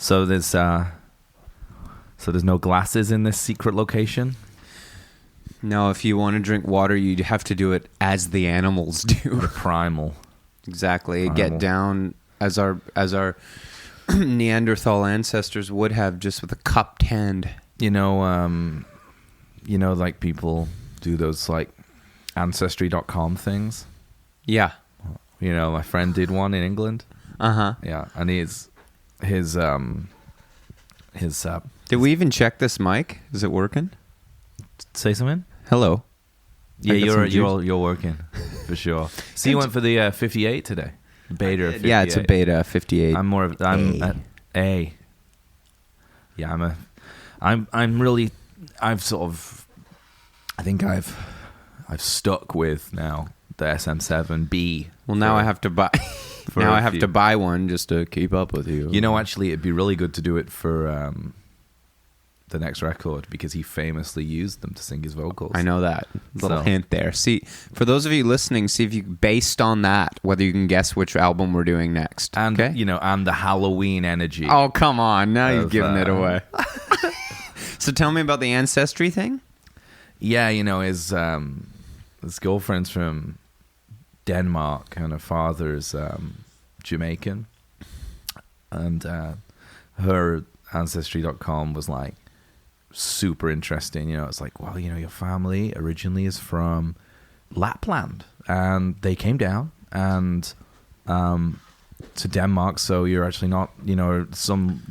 So there's no glasses in this secret location? No, if you want to drink water, you'd have to do it as the animals do. The primal. Exactly. Primal. Get down as our Neanderthal ancestors would have, just with a cupped hand. Like people do those like Ancestry.com things. Yeah. My friend did one in England. Uh-huh. Yeah, and his Did we even check this mic? Is it working? say something? Hello. Yeah, you're working for sure. So you went for the 58 today. Beta 58. Yeah, it's a beta 58. I'm at A. Yeah, I've stuck with now the SM7B. Well, now I have to buy. Now I have to buy one just to keep up with you. Actually, it'd be really good to do it for the next record because he famously used them to sing his vocals. I know that. Little hint there. See, for those of you listening, see if you, based on that, whether you can guess which album we're doing next. And, okay? And the Halloween energy. Oh, come on. Now you've given it away. So tell me about the Ancestry thing. Yeah, his girlfriend's from Denmark and her father's Jamaican. And her Ancestry.com was like super interesting. It's like, well, your family originally is from Lapland and they came down and to Denmark, so you're actually not, some,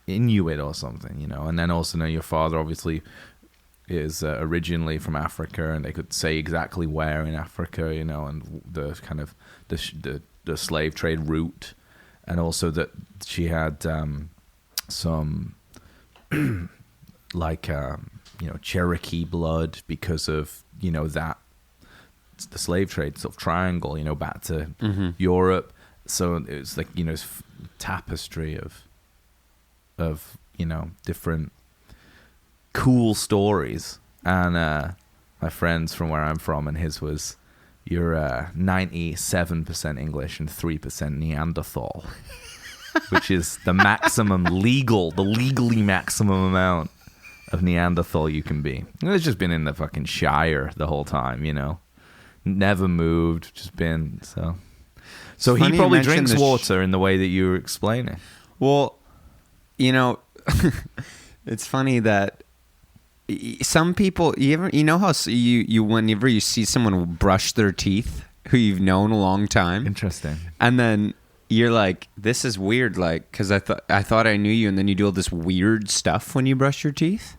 Inuit or something, and then also your father obviously is originally from Africa, and they could say exactly where in Africa, and the kind of the slave trade route, and also that she had some like Cherokee blood because of that the slave trade sort of triangle, back to Europe. So it was like tapestry of different cool stories. And my friend's from where I'm from, and his was you're 97% English and 3% Neanderthal, which is the legally maximum amount of Neanderthal you can be. And it's just been in the fucking Shire the whole time, never moved, just been so. So he probably drinks water in the way that you were explaining. Well, it's funny that some people, how you whenever you see someone brush their teeth who you've known a long time. Interesting. And then you're like, this is weird, like, because I thought I knew you, and then you do all this weird stuff when you brush your teeth.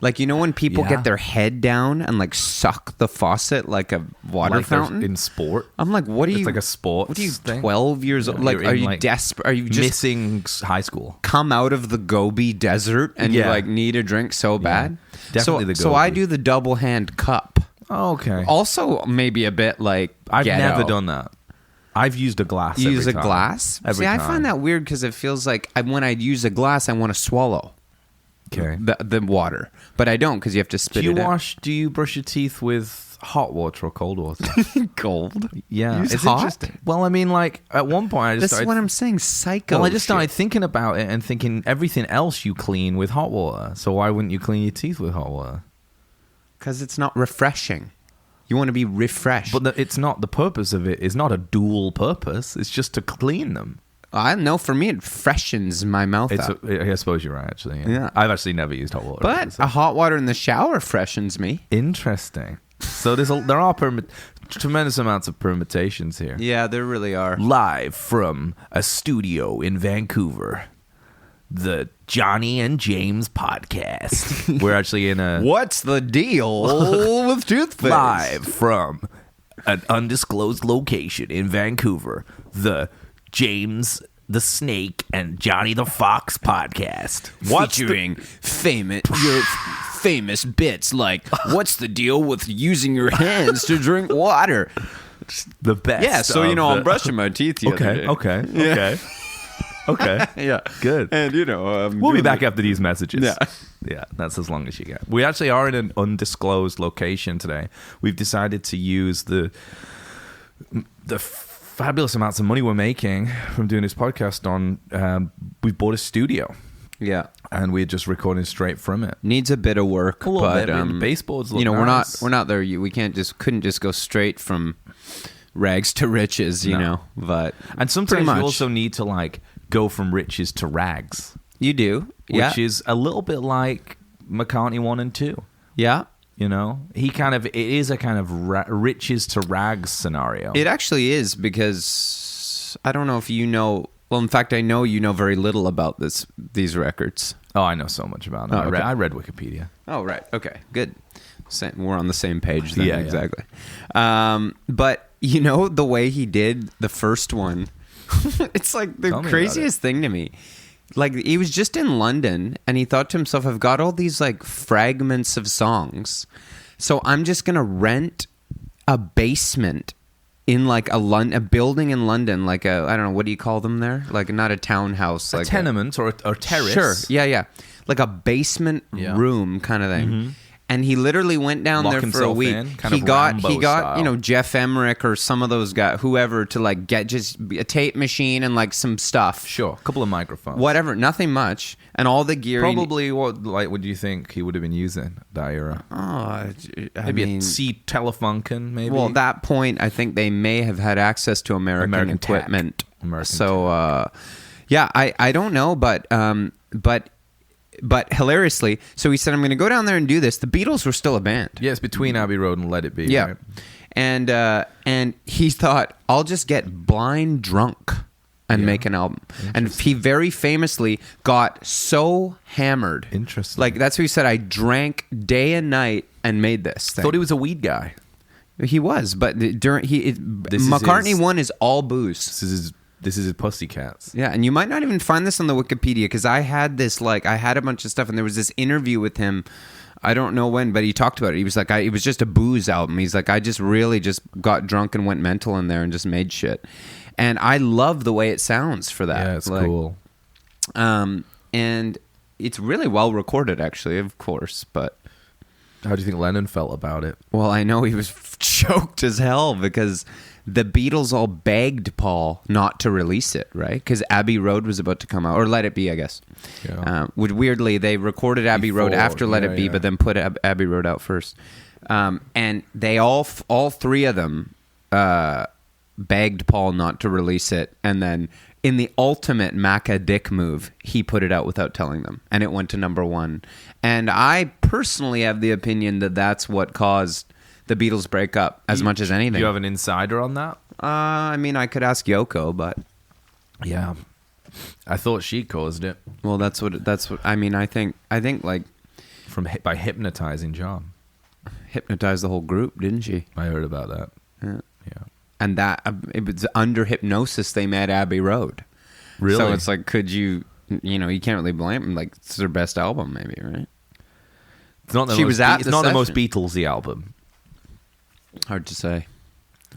Like, when people get their head down and like suck the faucet like a water fountain in sport. I'm like, what are you? It's like a sport. What are you? Thing? 12 years old? Like, are you desperate? Are you just missing high school? Come out of the Gobi Desert and you like need a drink so bad? Definitely the Gobi. So I do the double hand cup. Oh, okay. Also, maybe a bit like I've ghetto. never done that. I've used a glass. You use a time. glass? Every See, time. I find that weird because it feels like when I use a glass, I want to swallow. Okay. The water, but I don't because you have to spit it out. Do you brush your teeth with hot water or cold water? Cold? Yeah, it's hot. Interesting. Well, I mean, like at one point, I just This is what I'm saying. Psycho. Well, I just started thinking about it and thinking everything else you clean with hot water. So why wouldn't you clean your teeth with hot water? Because it's not refreshing. You want to be refreshed. But it's not. The purpose of it is not a dual purpose. It's just to clean them. I know. For me, it freshens my mouth up. I suppose you're right, actually. Yeah. I've actually never used hot water. But a hot water in the shower freshens me. Interesting. So there are tremendous amounts of permutations here. Yeah, there really are. Live from a studio in Vancouver, the Johnny and James podcast. We're actually in a... What's the deal with toothpaste? Live from an undisclosed location in Vancouver, the James the Snake and Johnny the Fox podcast. Featuring famous bits like, what's the deal with using your hands to drink water? The best. Yeah, so I'm brushing my teeth the other day. Okay. Okay. Yeah. Good. And we'll be back after these messages. Yeah. Yeah, that's as long as you get. We actually are in an undisclosed location today. We've decided to use the fabulous amounts of money we're making from doing this podcast on, we bought a studio. Yeah. And we're just recording straight from it. Needs a bit of work, but the baseboards look nice. we're not there. We couldn't just go straight from rags to riches, you know. But and sometimes you also need to like go from riches to rags. You do, which is a little bit like McCartney I and II. Yeah, you know, it is a kind of riches to rags scenario. It actually is, because I don't know if you know. Well, in fact, I know you know very little about these records. Oh, I know so much about them. Okay. I read Wikipedia. Oh, right. Okay, good. We're on the same page then. Yeah, exactly. Yeah. But you know the way he did the first one, it's like the craziest thing to me. Like, he was just in London and he thought to himself, I've got all these like fragments of songs, so I'm just gonna rent a basement in like a building in London, like I don't know, what do you call them there? Like not a townhouse, like a tenement or terrace. Sure, yeah, like a basement room kind of thing. Mm-hmm. And he literally went down there for a week. He got style. Jeff Emmerich or some of those guys, whoever, to like get just a tape machine and like some stuff. Sure, a couple of microphones, whatever, nothing much, and all the gear. Probably what do you think he would have been using that era? Maybe a C Telefunken, maybe. Well, at that point, I think they may have had access to American equipment. I don't know, but hilariously, so he said, I'm going to go down there and do this. The Beatles were still a band. Yes, between Abbey Road and Let It Be. Yeah. Right? And he thought, I'll just get blind drunk and make an album. And he very famously got so hammered. Interesting. Like, that's what he said, I drank day and night and made this thing. Thought he was a weed guy. He was, but McCartney I is all booze. This is his Pussycats. Yeah, and you might not even find this on the Wikipedia, because I had a bunch of stuff, and there was this interview with him, I don't know when, but he talked about it. He was like, it was just a booze album. He's like, I just really just got drunk and went mental in there and just made shit. And I love the way it sounds for that. Yeah, it's cool. And it's really well recorded, actually, of course, but... How do you think Lennon felt about it? Well, I know he was choked as hell, because the Beatles all begged Paul not to release it, right? Because Abbey Road was about to come out, or Let It Be, I guess. Yeah. Weirdly, they recorded Abbey Road after Let It Be, but then put Abbey Road out first. And they all three of them begged Paul not to release it, and then in the ultimate Maca dick move, he put it out without telling them, and it went to number one. And I personally have the opinion that that's what caused the Beatles breakup as much as anything. Do you have an insider on that? I mean, I could ask Yoko, but yeah, I thought she caused it. Well, that's what I mean. I think like by hypnotizing John, hypnotized the whole group, didn't she? I heard about that. Yeah. And that it was under hypnosis they met Abbey Road. Really? So it's like, could you can't really blame them. Like, it's their best album, maybe, right? It's not the most Beatlesy album. Hard to say.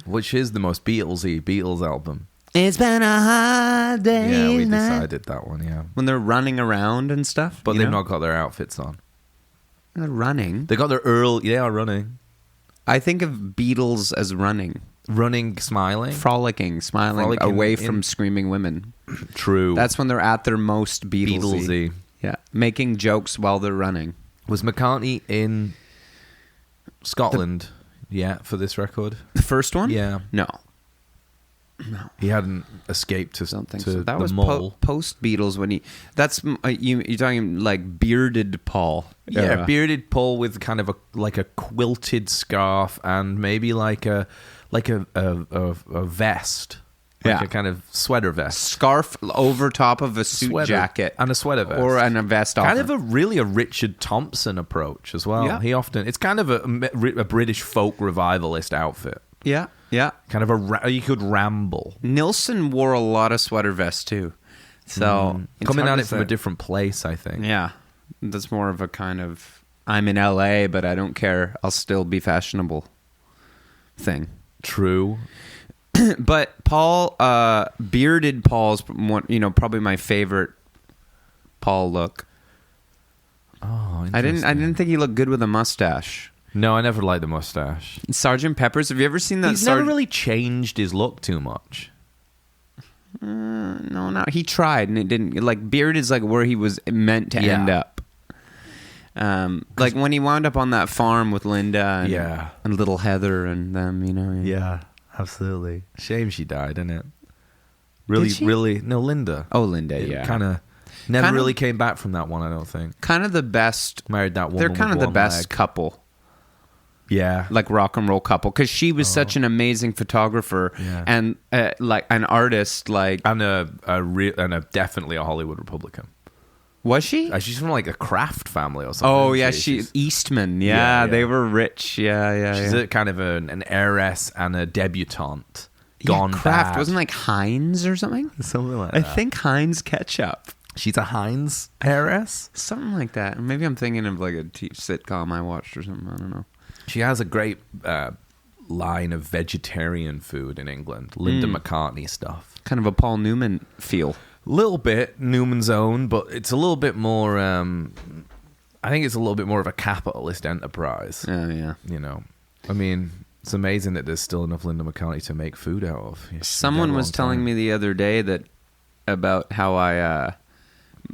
Which is the most Beatlesy Beatles album? It's been a hard day. Yeah, we decided that one. Yeah, when they're running around and stuff, but they've not got their outfits on. They're running. They got their Earl. They are running. I think of Beatles as running, smiling, frolicking, smiling away from screaming women. True. That's when they're at their most Beatlesy. Yeah, making jokes while they're running. Was McCartney in Scotland? For this record, the first one. Yeah, no, he hadn't escaped to something. To so that the was mole. Post Beatles when he. That's you're talking like bearded Paul. Yeah, bearded Paul with kind of a quilted scarf and maybe like a vest. Like a kind of sweater vest. Scarf over top of a suit jacket. And a sweater vest. Or a vest kind of a Richard Thompson approach as well. Yeah. It's kind of a British folk revivalist outfit. Yeah, yeah. Kind of you could ramble. Nilsson wore a lot of sweater vests too. So coming at it from a different place, I think. Yeah. That's more of a kind of, I'm in LA, but I don't care. I'll still be fashionable thing. True. But Paul, bearded Paul's probably my favorite Paul look. Oh, I didn't think he looked good with a mustache. No, I never liked the mustache. Sergeant Pepper's. Have you ever seen that? He's never really changed his look too much. No, not he tried and it didn't. Like beard is like where he was meant to end up. Like when he wound up on that farm with Linda and little Heather and them, you know. Yeah, absolutely. Shame she died, isn't it? Really. No, Linda. Oh, Linda. Kind of never really came back from that one. I don't think. Kind of the best. Married that woman. They're kind of the best couple. Yeah, like rock and roll couple, because she was such an amazing photographer and like an artist, like and definitely a Hollywood Republican. Was she? She's from like a Kraft family or something. Oh yeah, she's Eastman. Yeah, they were rich. Yeah. She's a kind of an heiress and a debutante. Gone Kraft bad. Wasn't like Heinz or something. Something like that. I think Heinz ketchup. She's a Heinz heiress. Something like that. Maybe I'm thinking of like a sitcom I watched or something. I don't know. She has a great line of vegetarian food in England. Linda McCartney stuff. Kind of a Paul Newman feel. Little bit Newman's own, but it's a little bit more. I think it's a little bit more of a capitalist enterprise. Yeah. You know, I mean, it's amazing that there's still enough Linda McCartney to make food out of. Someone was telling me the other day that about how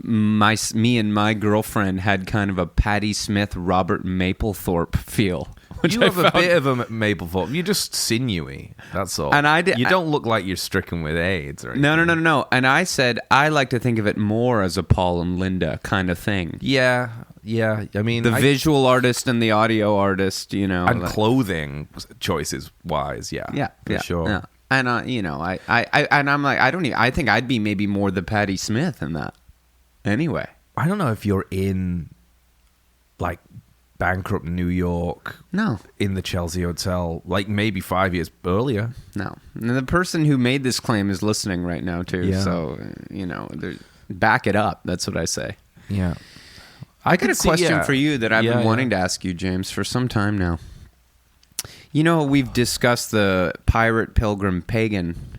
me and my girlfriend had kind of a Patti Smith, Robert Mapplethorpe feel. You have a bit of a Mapplethorpe. You're just sinewy. That's all. And you don't look like you're stricken with AIDS or anything. No. And I said I like to think of it more as a Paul and Linda kind of thing. Yeah. I mean, the visual artist and the audio artist, you know, and clothing choices wise. Yeah, for sure. Yeah. And you know, I I'm like, I think I'd be maybe more the Patti Smith in that. Anyway, I don't know if you're in like bankrupt New York. No. In the Chelsea Hotel, like maybe 5 years earlier. No. And the person who made this claim is listening right now too. Yeah. So, you know, back it up. That's what I say. Yeah. I got a question for you that I've been wanting to ask you, James, for some time now. You know, we've discussed the pirate, pilgrim, pagan.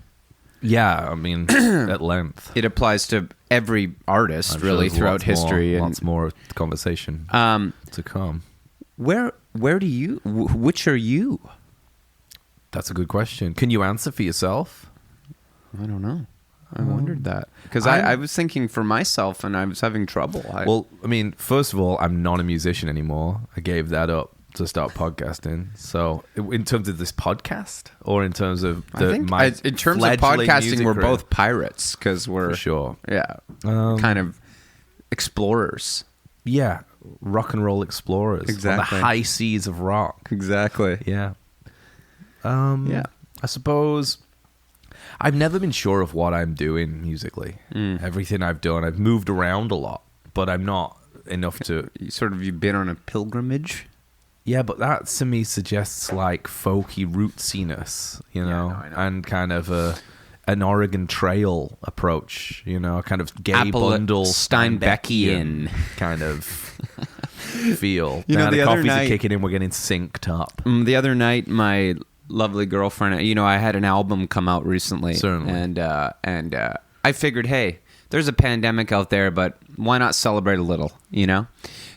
Yeah, I mean, at length. It applies to every artist, really, throughout history. Lots more conversation to come. Where do you? Which are you? That's a good question. Can you answer for yourself? I don't know. I wondered that because I was thinking for myself and I was having trouble. Well, I mean, first of all, I'm not a musician anymore. I gave that up to start podcasting. So, in terms of this podcast, or in terms of in terms of podcasting, we're both pirates because we're for sure, kind of explorers. Yeah, rock and roll explorers. Exactly, on the high seas of rock. Exactly. Yeah. I suppose I've never been sure of what I'm doing musically. Everything I've done, I've moved around a lot, but I'm not enough to. You've been on a pilgrimage. Yeah, but that to me suggests like folky rootsiness, you know, I know. and kind of an Oregon Trail approach, you know, kind of gay bundle Steinbeckian kind of feel. You know, the coffees other night, are kicking in, we're getting synced up. The other night, my lovely girlfriend, you know, I had an album come out recently. Certainly. And I figured, hey, there's a pandemic out there, but why not celebrate a little, you know?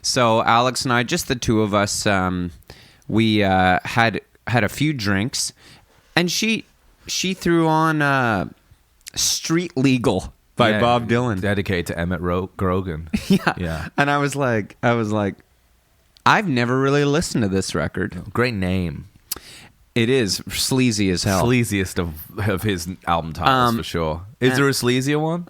So Alex and I, just the two of us, we had a few drinks, and she threw on Street Legal by Bob Dylan, dedicated to Emmett Grogan. Yeah. And I was like, I've never really listened to this record. Great name. It is sleazy as hell. Sleaziest of his album titles for sure. Is there a sleazier one?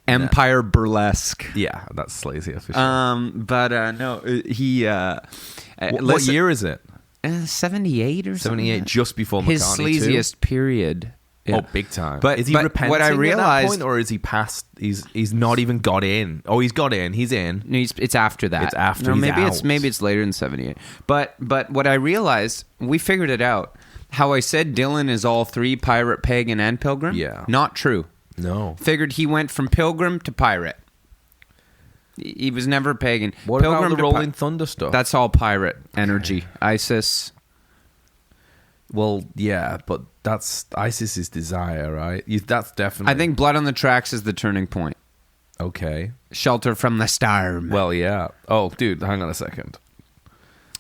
Empire Burlesque. Yeah, that's sleazy for sure. But no, he. What year is it? 78 or something. 78, just before McCartney his sleaziest period. Yeah. Oh, big time. But is he repenting what I realized, at that point, or is he past? He's not even got in. Oh, he's got in. He's in. No, it's after that. It's after. No, he's maybe out. it's later than 78. But what I realized, we figured it out. How I said Dylan is all three: pirate, pagan, and pilgrim. Yeah, not true. No. Figured he went from pilgrim to pirate. He was never pagan. What pilgrim about the Rolling Thunder stuff? That's all pirate energy. ISIS. Well, yeah, but that's ISIS's desire, right? That's definitely. I think Blood on the Tracks is the turning point. Okay. Shelter from the Storm. Well, yeah. Oh, dude, hang on a second.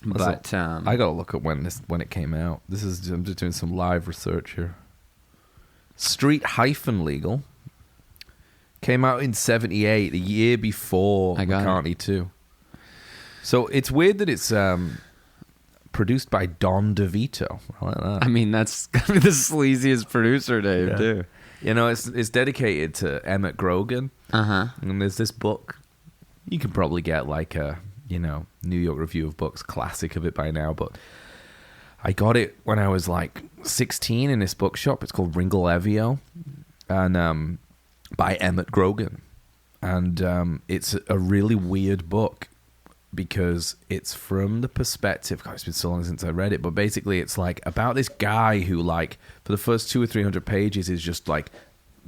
But I gotta look at when it came out. I'm just doing some live research here. Street-Legal came out in 1978, a year before McCartney II. So it's weird that it's produced by Don DeVito. I like that. I mean, that's the sleaziest producer, Dave, too. You know, it's dedicated to Emmett Grogan. And there's this book. You can probably get like a, New York Review of Books classic of it by now, but I got it when I was like 16 in this bookshop. It's called Ringolevio, and by Emmett Grogan. And it's a really weird book because it's from the perspective, God, it's been so long since I read it, but basically it's like about this guy who, like, for the first 200 or 300 pages is just like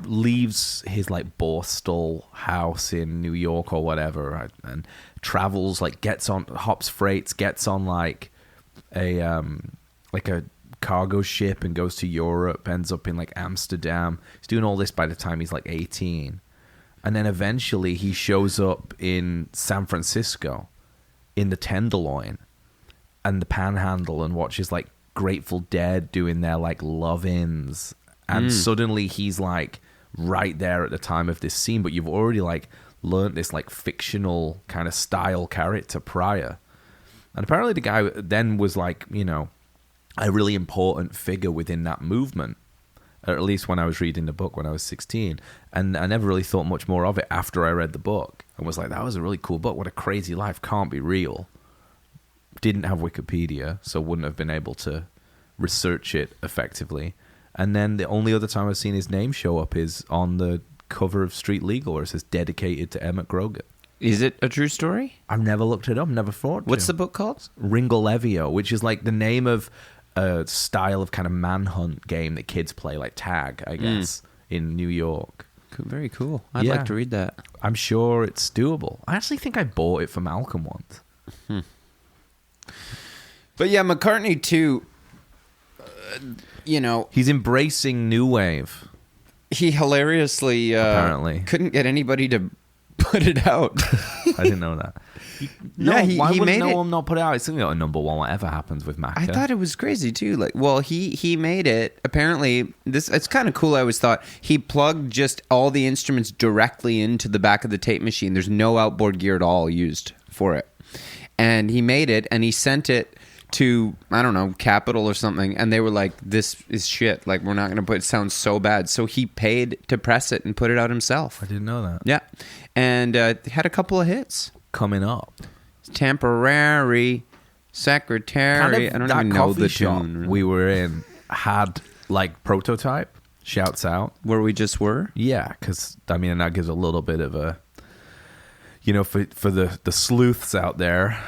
leaves his like Borstal house in New York or whatever, right? And travels, like hops freights, gets on like a cargo ship and goes to Europe, ends up in like Amsterdam. He's doing all this by the time he's like 18. And then eventually he shows up in San Francisco in the Tenderloin and the Panhandle and watches like Grateful Dead doing their like love-ins. And suddenly he's like right there at the time of this scene, but you've already like learned this like fictional kind of style character prior. And apparently the guy then was like, a really important figure within that movement, at least when I was reading the book when I was 16. And I never really thought much more of it after I read the book and was like, that was a really cool book. What a crazy life. Can't be real. Didn't have Wikipedia, so wouldn't have been able to research it effectively. And then the only other time I've seen his name show up is on the cover of Street-Legal, where it says dedicated to Emmett Grogan. Is it a true story? I've never looked it up, never thought to. What's the book called? Ringolevio, which is like the name of a style of kind of manhunt game that kids play, like tag, I guess, in New York. Very cool. I'd like to read that. I'm sure it's doable. I actually think I bought it for Malcolm once. But yeah, McCartney II, he's embracing new wave. He hilariously apparently couldn't get anybody to put it out. I didn't know that. Why would no one not put it out? It's going to go to #1, whatever happens with Mac. I thought it was crazy too. Like, well, he made it. Apparently, it's kind of cool. I always thought he plugged just all the instruments directly into the back of the tape machine. There's no outboard gear at all used for it, and he made it and he sent it to, I don't know, Capitol or something, and they were like, this is shit, like, we're not going to put it, sounds so bad. So he paid to press it and put it out himself. I didn't know that. Yeah. And had a couple of hits. Coming up. Temporary Secretary. I don't even know the tune. We were in had, like, Prototype, shouts out. Where we just were? Yeah, because, I mean, that gives a little bit of a, for the sleuths out there,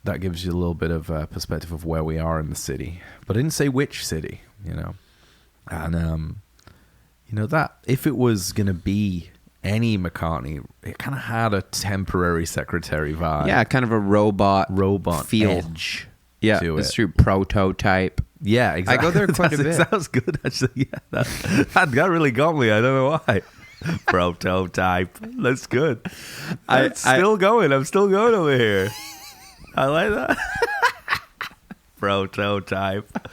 that gives you a little bit of a perspective of where we are in the city. But I didn't say which city, And, that if it was going to be any McCartney, it kind of had a Temporary Secretary vibe. Yeah, kind of a robot feel. Edge. Yeah, it's true. Prototype. Yeah, exactly. I go there quite a bit. That was good, actually. Yeah, that really got me. I don't know why. Prototype. That's good. I'm still going over here. I like that. Prototype.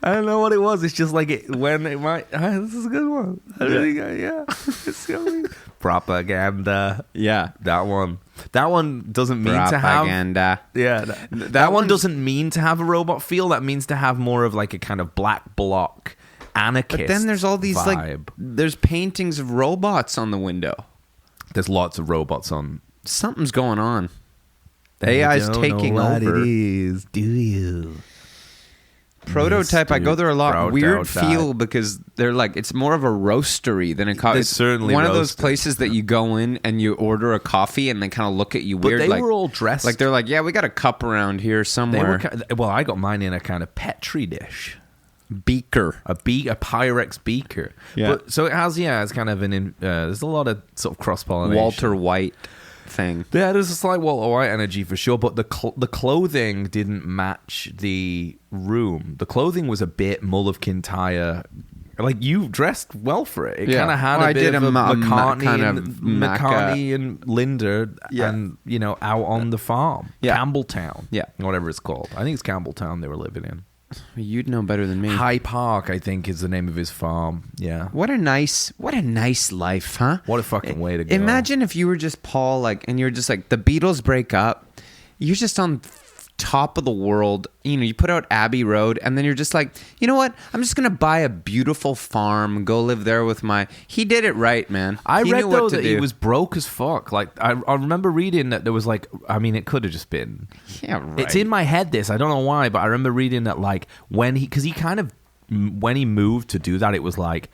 I don't know what it was. It's just like this is a good one. It's going. Propaganda. Yeah. That one doesn't mean to have. Propaganda. Yeah. That one doesn't mean to have a robot feel. That means to have more of like a kind of black bloc anarchist. But then there's all these vibe. There's paintings of robots on the window. There's lots of robots on. Something's going on. AI's taking over. It is, do you? Prototype, Mr. I go there a lot. Prototype. Weird feel because they're like, it's more of a roastery than a coffee. It's certainly one roasted. of those places that you go in and you order a coffee and they kind of look at you weird. But they were all dressed. Like they're like, yeah, we got a cup around here somewhere. I got mine in a kind of Petri dish. Beaker. A Pyrex beaker. Yeah. But, so it has, it's kind of there's a lot of sort of cross-pollination. Walter White thing. Yeah, there's a slight Walter White energy for sure, but the clothing didn't match the room. The clothing was a bit Mull of Kintyre like you dressed well for it. It Yeah. kind of had Well, a I bit did of a a McCartney kind and of McCartney and Linda, Yeah. and out on the farm, Yeah. Campbelltown, Yeah. whatever it's called. I think it's Campbelltown they were living in. You'd know better than me. High Park, I think, is the name of his farm. Yeah. What a nice life, huh? What a fucking way to go. Imagine if you were just Paul, like, and you're just like, the Beatles break up. You're just on top of the world. You put out Abbey Road, and then you're just like, you know what? I'm just gonna buy a beautiful farm, go live there with my. He did it right, man. I He read knew what though to that do. he was broke as fuck. Like I remember reading that there was like, I mean, it could have just been. Yeah, right. It's in my head. This I don't know why, but I remember reading that like when he moved to do that, it was like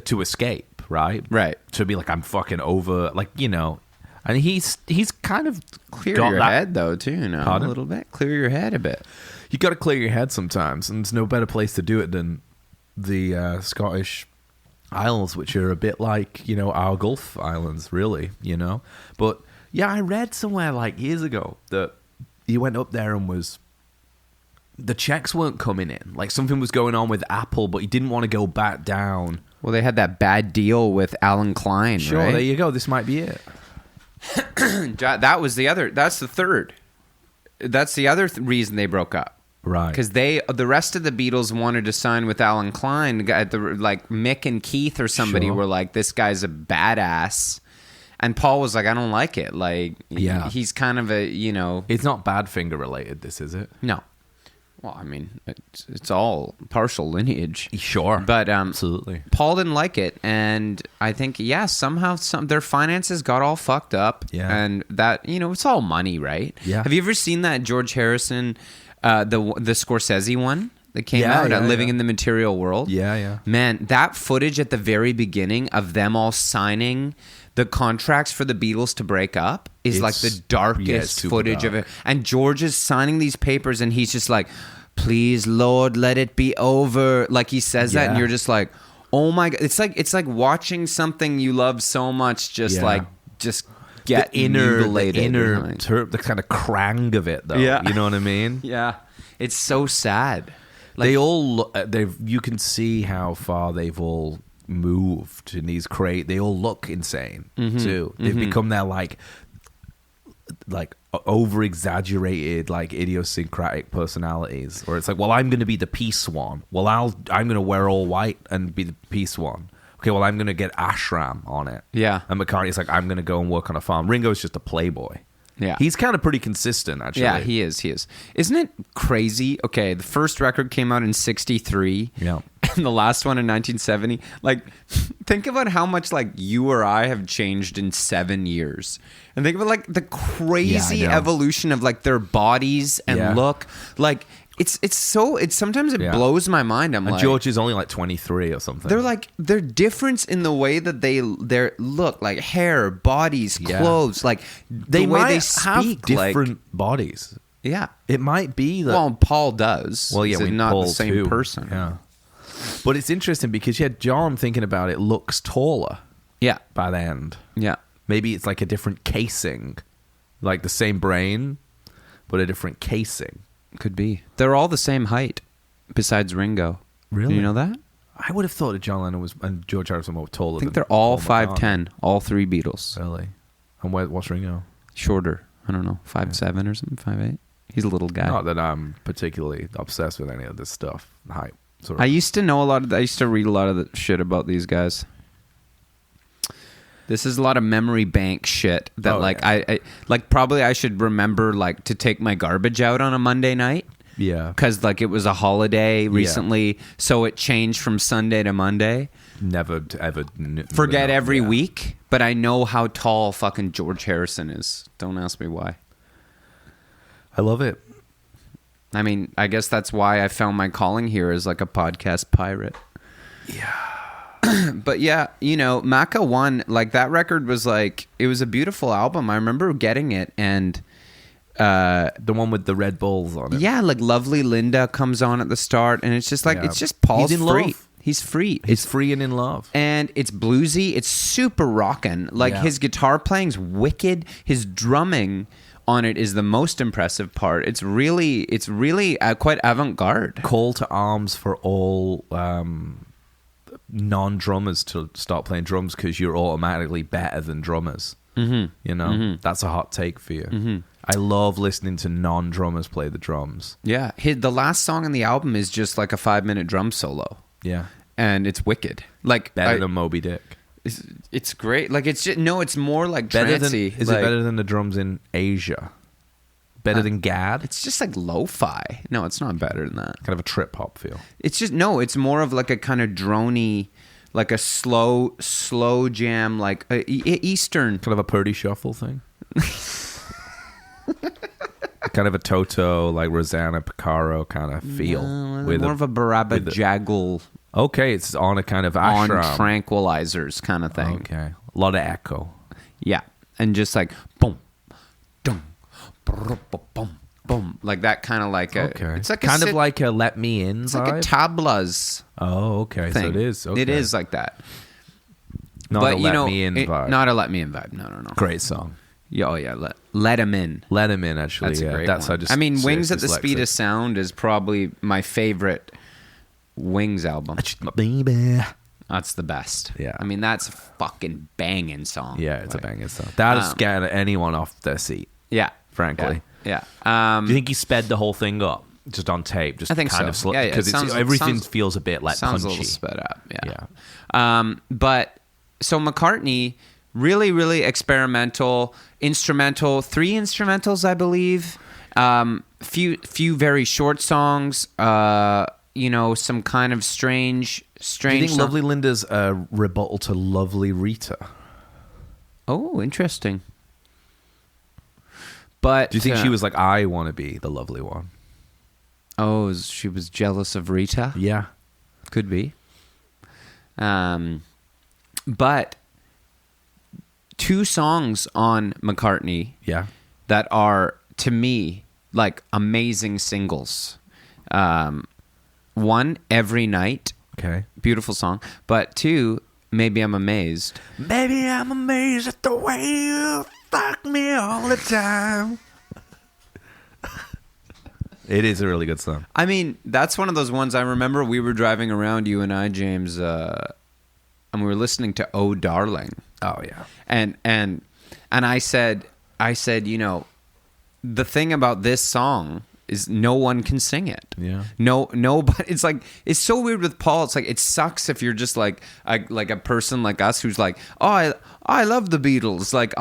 to escape, right? Right. To be like, I'm fucking over, like and he's kind of Clear got your that- head, though, too, Pardon? a little bit. Clear your head a bit. You got to clear your head sometimes, and there's no better place to do it than the Scottish Isles, which are a bit like our Gulf Islands, really. But yeah, I read somewhere like years ago that he went up there and the checks weren't coming in. Like something was going on with Apple, but he didn't want to go back down. Well, they had that bad deal with Alan Klein, Sure, right? there you go. This might be it. That was the other. That's the third. That's the other reason they broke up. Right. Because the rest of the Beatles wanted to sign with Alan Klein. Like Mick and Keith or somebody Sure. were like, this guy's a badass. And Paul was like, I don't like it. Like, Yeah. he's kind of a, It's not Badfinger related, this, is it? no. Well, I mean, it's all partial lineage. Sure. But absolutely. Paul didn't like it, and I think somehow their finances got all fucked up. Yeah. And that it's all money, right? Yeah. Have you ever seen that George Harrison, the Scorsese one that came out, Living in the Material World? Yeah. Man, that footage at the very beginning of them all signing the contracts for the Beatles to break up is like the darkest super footage of dark. it. And George is signing these papers, and he's just like, please, Lord, let it be over. Like he says that, and Yeah. you're just like, oh my God. It's like watching something you love so much just get the mutilated. the kind of crang of it, though. Yeah. You know what I mean? Yeah. It's so sad. They all you can see how far they've all moved in these they all look insane too. They've become their like over exaggerated, like idiosyncratic personalities, where it's like, well, I'm going to be the peace one. Well, I'm going to wear all white and be the peace one. Okay, well, I'm going to get ashram on it. Yeah. And McCartney's like, I'm going to go and work on a farm. Ringo's just a playboy. Yeah. He's kind of pretty consistent, actually. Yeah, he is. Isn't it crazy? Okay, the first record came out in 1963. Yeah. And the last one in 1970. Like, think about how much, like, you or I have changed in 7 years. And think about, like, the crazy Yeah, I know. evolution of, like, their bodies and Yeah. look. Like, sometimes it blows my mind. I'm And like, George is only like 23 or something. they're like, their difference in the way that they look, like hair, bodies, Yeah. clothes, like they the way might they have speak, different like, bodies. yeah. It might be that. Well, Paul does. Well, yeah, He's we not Paul the same too. person. Yeah, but it's interesting because John, thinking about it, looks taller Yeah. by the end. Yeah. Maybe it's like a different casing, like the same brain, but a different casing. Could be. They're all the same height, besides Ringo. Really? Do you know that? I would have thought that John Lennon and George Harrison were taller. I think than they're all Paul McCartney. 5'10", all three Beatles. Really? And what's Ringo? Shorter. I don't know, 5'7" or something, 5'8". He's a little guy. Not that I'm particularly obsessed with any of this stuff. Height. Sort of. I used to know I used to read a lot of the shit about these guys. This is a lot of memory bank shit that I like probably I should remember like to take my garbage out on a Monday night. Yeah. Because like it was a holiday recently, so it changed from Sunday to Monday. Never ever. Forget every yeah. week, but I know how tall fucking George Harrison is. Don't ask me why. I love it. I mean, I guess that's why I found my calling here as like a podcast pirate. Yeah. But yeah, Maca 1, like that record was like, it was a beautiful album. I remember getting it and The one with the Red Bulls on it. yeah, like Lovely Linda comes on at the start and it's just like, Yeah. it's just Paul's He's in free. love. He's free. He's free and in love. And it's bluesy. It's super rockin'. Like Yeah. his guitar playing's wicked. His drumming on it is the most impressive part. It's really quite avant-garde. Call to arms for all non-drummers to start playing drums because you're automatically better than drummers. Mm-hmm. You know, that's a hot take for you. Mm-hmm. I love listening to non-drummers play the drums. Yeah, the last song on the album is just like a 5-minute drum solo. Yeah, and it's wicked. Like better than Moby Dick. It's great. Like it's just, no, it's more like better trancey. Is it better than the drums in Asia? Better than Gad? It's just like lo-fi. No, it's not better than that. Kind of a trip hop feel. It's just it's more of like a kind of droney, like a slow jam, like Eastern. Kind of a Purdy Shuffle thing. Kind of a Toto, like Rosanna Picaro kind of feel. No, more of a Barabba Jaggle. Okay, it's on a kind of ashram. On tranquilizers kind of thing. Okay. A lot of echo. Yeah. And just like boom, dum, boom, boom. Like that kind of like a... Okay. It's like kind of like a Let Me In It's vibe? like a tablas Oh, okay. thing. So it is. Okay. It is like that. Not but, a Let Me In vibe. Not a Let Me In vibe. No. Great song. Yeah, oh yeah, let him in. Let Him In, actually. That's a great That's one. just I mean, so Wings at the dyslexic. Speed of Sound is probably my favorite Wings album. My baby. That's the best. Yeah. I mean, that's a fucking banging song. Yeah, it's a banging song. That'll scare anyone off their seat. Yeah. Frankly. Yeah. Do you think he sped the whole thing up? Just on tape? Just I think kind so. of slow? Yeah, Because everything feels a bit like sounds punchy. a little sped up. Yeah. But so McCartney, really, really experimental, instrumental, 3 instrumentals, I believe. Few very short songs. Some kind of strange. Do you think song. Lovely Linda's a rebuttal to Lovely Rita? Oh, interesting. But Do you think she was like, I want to be the lovely one? Oh, she was jealous of Rita? Yeah. Could be. But 2 songs on McCartney Yeah. that are, to me, like amazing singles. One, Every Night. Okay. Beautiful song. But 2, Maybe I'm Amazed. Baby, I'm amazed at the way you fuck me all the time. It is a really good song. I mean, that's one of those ones I remember we were driving around, you and I, James, and we were listening to Oh Darling. Oh, yeah. And I said, the thing about this song is no one can sing it. Yeah. No, but it's like, it's so weird with Paul. It's like, it sucks if you're just like a person like us who's like, oh, I love the Beatles. Like,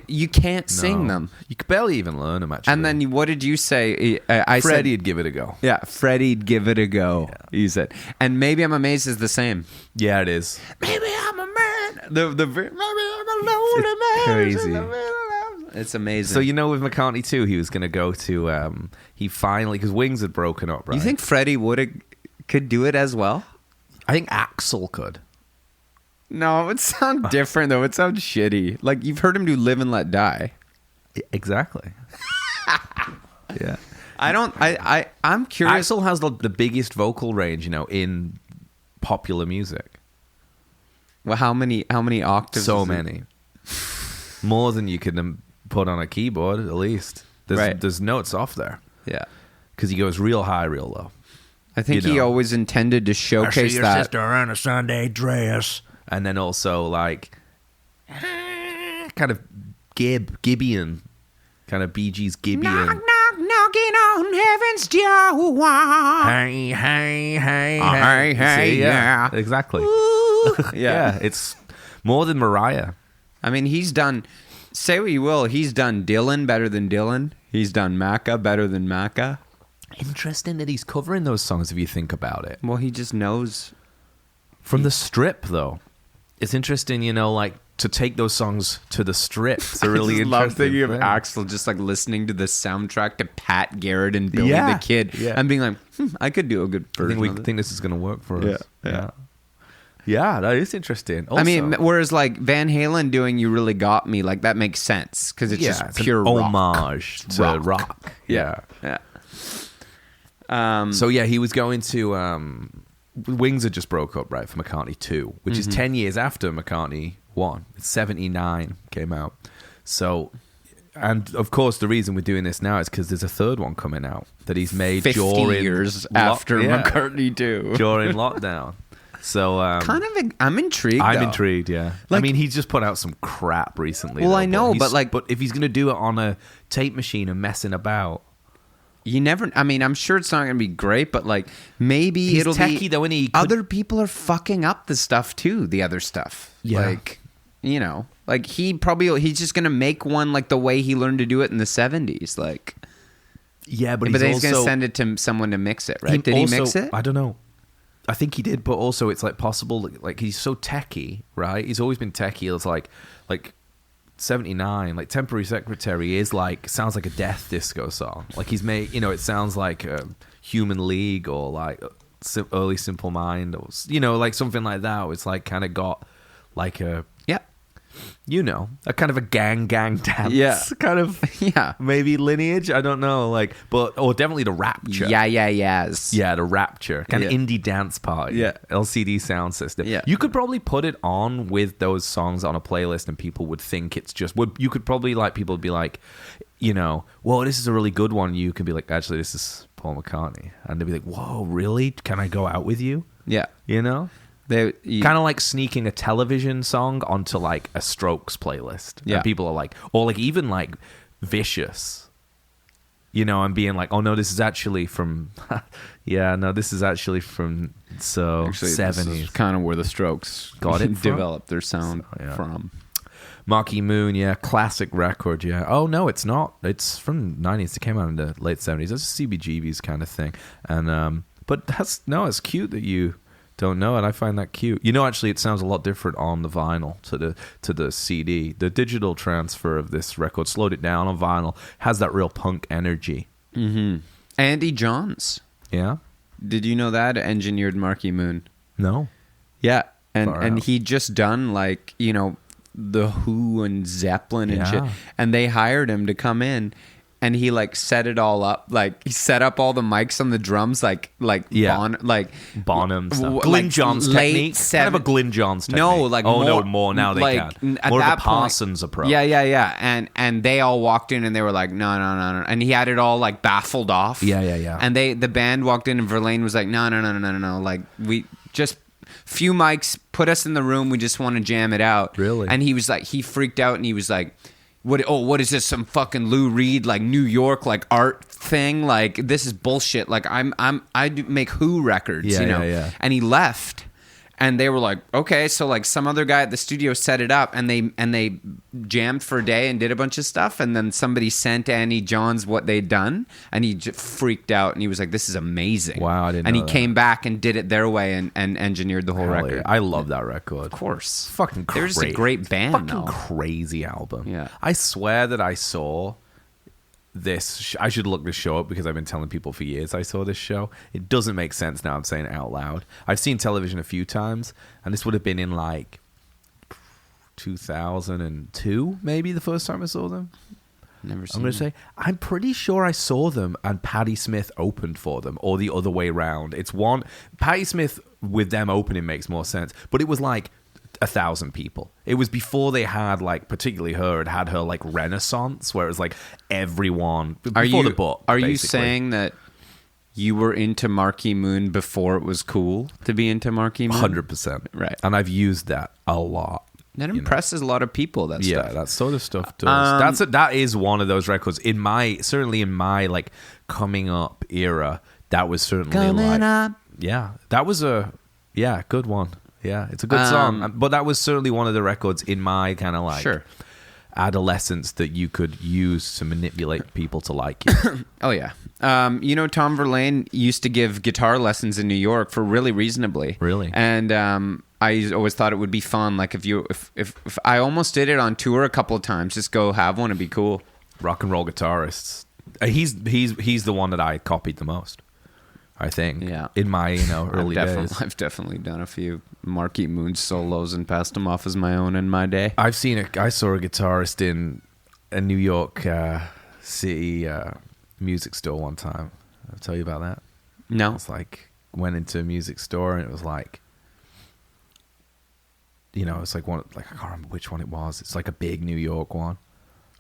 you can't sing them. You could barely even learn them, actually. And then what did you say? Freddie'd give it a go. Yeah, Freddie'd give it a go. Yeah. You said. And Maybe I'm Amazed is the same. Yeah, it is. Maybe I'm a man. Maybe I'm a lonely man. Crazy. It's amazing. So, with McCartney too, he was going to go to, he finally, because Wings had broken up, right? You think Freddie could do it as well? I think Axl could. No, it would sound different though. It sounds shitty. Like, you've heard him do Live and Let Die. Exactly. Yeah. I'm curious. Axl has the biggest vocal range, in popular music. Well, how many octaves? So many. More than you can put on a keyboard, at least. There's notes off there. Yeah. Because he goes real high, real low. I think he always intended to showcase I see your that. sister in a Sunday dress. And then also, like, kind of Gibbian. Kind of Bee Gees Gibbian. Knock, knock, knocking on heaven's door. Hey, hey, hey, hey, hey, see, yeah. Exactly. Yeah. It's more than Mariah. I mean, he's done, say what you will, he's done Dylan better than Dylan. He's done Macca better than Macca. Interesting that he's covering those songs if you think about it. Well, he just knows. From the Strip, though. It's interesting, like, to take those songs to the Strip. It's a really interesting love thinking of thing. Axl just, like, listening to the soundtrack to Pat Garrett and Billy Yeah. the Kid. Yeah. And being like, I could do a good I version think of it. think this is going to work for us. Yeah. Yeah, that is interesting. Also, I mean, whereas, like, Van Halen doing You Really Got Me, like, that makes sense. Because it's just it's pure an rock. homage to rock. Yeah. So, yeah, he was going to... Wings had just broke up, right, for McCartney II, which is 10 years after McCartney I. It's 79 came out. So, and of course, the reason we're doing this now is because there's a third one coming out that he's made 50 during... years after McCartney II. during lockdown. So I'm intrigued. I'm though. intrigued. Yeah, Like- I mean, he's just put out some crap recently. Well, though, I know, but but if he's gonna do it on a tape machine and messing about, You never. I mean, I'm sure it's not going to be great, but like maybe he's it'll techie be. though, and Other people are fucking up the stuff too. The other stuff, Yeah. like like he's just going to make one like the way he learned to do it in the 70s, like. Yeah, but then he's also going to send it to someone to mix it, right? Did he mix it? I don't know. I think he did, but also it's like possible. Like he's so techie, right? He's always been techie. It's like 79, like Temporary Secretary is like sounds like a death disco song. Like he's made, it sounds like Human League or like Early Simple Mind or like something like that. It's like kind of got like a a kind of a gang dance, kind of maybe lineage. I don't know, or definitely the Rapture. Yeah, the Rapture, kind of indie dance party. Yeah, LCD sound system. Yeah, you could probably put it on with those songs on a playlist, and people would think it's just. You could probably people would be like, well, this is a really good one. You could be like, actually, this is Paul McCartney, and they'd be like, whoa, really? Can I go out with you? Yeah, kind of like sneaking a television song onto like a Strokes playlist. Yeah. And people are like, or like even like Vicious, and being like, oh no, this is actually from, this is actually from actually, 70s. This is kind of where the Strokes got it developed their sound from. Marquee Moon, classic record, Oh no, it's not. It's from 90s. It came out in the late 70s. That's a CBGB's kind of thing. And but it's cute that you don't know it. I find that cute. Actually, it sounds a lot different on the vinyl to the CD. The digital transfer of this record slowed it down on vinyl. Has that real punk energy. Mm-hmm. Andy Johns. Yeah. Did you know that engineered Marquee Moon? No. Yeah, and he just done like the Who and Zeppelin and shit, and they hired him to come in. And he like set it all up, like he set up all the mics on the drums, like Bonham stuff. Glyn Johns technique, kind of a Glyn Johns technique. No, like more now they can more of a Parsons approach. Yeah. And they all walked in and they were like, no, and he had it all like baffled off. Yeah. And the band walked in and Verlaine was like, no, like we just. Few mics, put us in the room. We just want to jam it out. Really? And he was like, he freaked out and he was like, what is this? Some fucking Lou Reed, like New York, like art thing? Like this is bullshit. Like I make Who records, Yeah. And he left. And they were like, okay, so like some other guy at the studio set it up, and they jammed for a day and did a bunch of stuff, and then somebody sent Andy Johns what they'd done, and he just freaked out, and he was like, "This is amazing!" Wow, I didn't. And know he that. came back and did it their way and engineered the whole record. I love that record. Of course, Fucking crazy. They're just a great band. Fucking crazy album. Yeah, I swear that I saw this. I should look this show up because I've been telling people for years I saw this show. It doesn't make sense now I'm saying it out loud. I've seen television a few times, and this would have been in like 2002, maybe the first time I saw them. Never seen I'm going to say, I'm pretty sure I saw them and Patti Smith opened for them, or the other way around. It's one, Patti Smith with them opening makes more sense, but it was like 1,000 people. It was before they had like, particularly her, had her like renaissance where it was like everyone before the book. Are basically. you saying that you were into Marquee Moon before it was cool to be into Marquee Moon? 100%. Right. And I've used that a lot. That impresses a lot of people. That stuff. That sort of stuff does. That is one of those records certainly in my like coming up era. That was certainly coming up. Yeah, that was a good one. Yeah, it's a good song. But that was certainly one of the records in my kind of like adolescence that you could use to manipulate people to like you. Oh yeah. Tom Verlaine used to give guitar lessons in New York for really reasonably. Really? And I always thought it would be fun. Like if I almost did it on tour a couple of times, just go have one, it'd be cool. Rock and roll guitarists. He's the one that I copied the most, I think. Yeah. In my early days. I've definitely done a few Marquee Moon solos and passed them off as my own in my day. I saw a guitarist in a New York City music store one time. I'll tell you about that. No. It's like went into a music store and it was like, it's like one, like I can't remember which one it was. It's like a big New York one,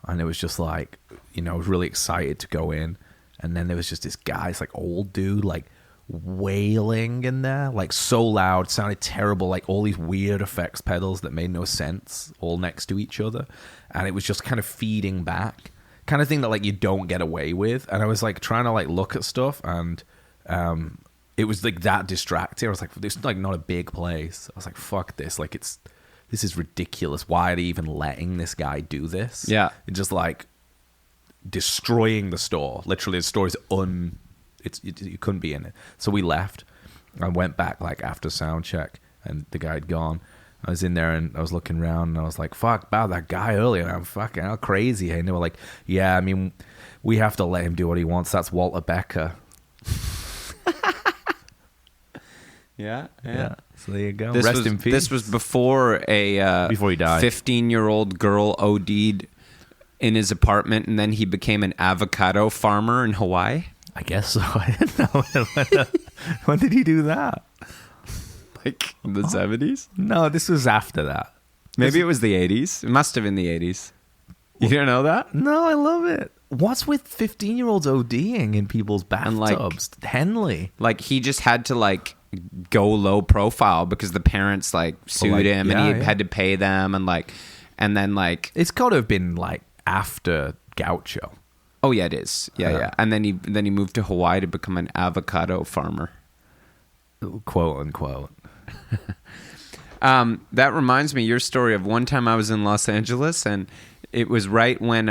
and it was just like, I was really excited to go in, and then there was just this guy, it's like old dude, like wailing in there, like so loud, sounded terrible, like all these weird effects pedals that made no sense all next to each other, and it was just kind of feeding back, kind of thing that like you don't get away with. And I was like trying to like look at stuff, and it was like that distracting. I was like, this is like not a big place. I was like, fuck this, like this is ridiculous. Why are they even letting this guy do this? Yeah. It's just like destroying the store. Literally, the store is you couldn't be in it. So we left. I went back like after sound check, and the guy had gone. I was in there and I was looking around, and I was like, fuck, about that guy earlier. I'm fucking how crazy. And they were like, yeah, I mean, we have to let him do what he wants. That's Walter Becker. Yeah. So there you go. Rest in peace. This was before he died. 15-year-old girl OD'd in his apartment, and then he became an avocado farmer in Hawaii. I guess so. I didn't know. When did he do that? Like in the 70s? No, this was after that. Maybe it was the 80s. It must have been the 80s. You didn't know that? No, I love it. What's with 15-year-olds ODing in people's bathtubs? Henley. Like he just had to like go low profile because the parents like sued him, and he had to pay them, and then it's got to have been like after Gaucho. Oh yeah, it is. Yeah. And then he moved to Hawaii to become an avocado farmer, quote unquote. That reminds me your story of one time I was in Los Angeles, and it was right when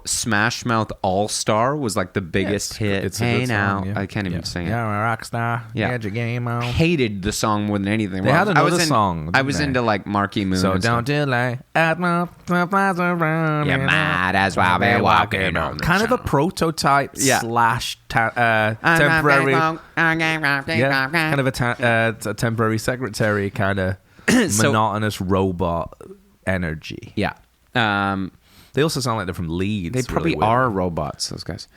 Smash Mouth All Star was like the biggest hit. It's a good song, yeah. I can't even sing it. Yeah, I'm a rock star. Yeah, get your game on. Hated the song more than anything. They had another song. I was into like Marky Moon. So don't delay. At my flies around. You might as well be walking on. Kind of a prototype slash temporary. Kind of a temporary secretary kind of monotonous robot energy. Yeah. They also sound like they're from Leeds. They probably are robots, those guys.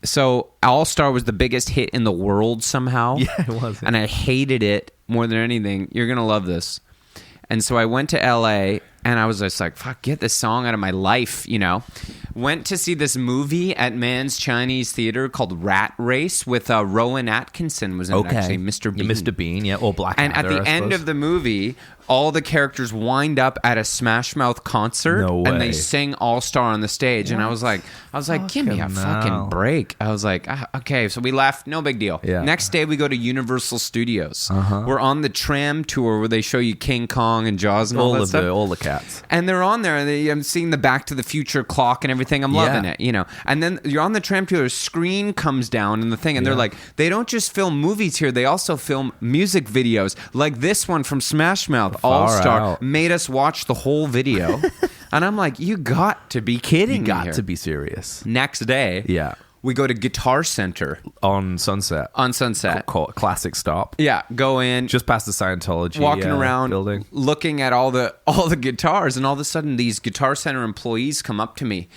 So All Star was the biggest hit in the world somehow. Yeah, it was. And I hated it more than anything. You're going to love this. And so I went to LA, and I was just like, fuck, get this song out of my life, Went to see this movie at Mann's Chinese Theater called Rat Race with Rowan Atkinson was in it, actually, Mr. Bean. Mr. Bean, yeah, or Black And Adder, at the end of the movie, all the characters wind up at a Smash Mouth concert, and they sing All Star on the stage. What? And I was like, give me a fucking break. I was like, okay, so we left, no big deal. Yeah. Next day, we go to Universal Studios. We're on the tram tour where they show you King Kong and Jaws and all that stuff. All the cats. And they're on there, and I'm seeing the Back to the Future clock and everything. I'm loving it, And then you're on the tram tour, a screen comes down and the thing, and they're like, they don't just film movies here, they also film music videos, like this one from Smash Mouth, All Star, made us watch the whole video. And I'm like, you got to be kidding me. You got to be serious. Next day, we go to Guitar Center on Sunset. Classic stop. Yeah, go in, just past the Scientology, walking around, building, looking at all the guitars, and all of a sudden, these Guitar Center employees come up to me,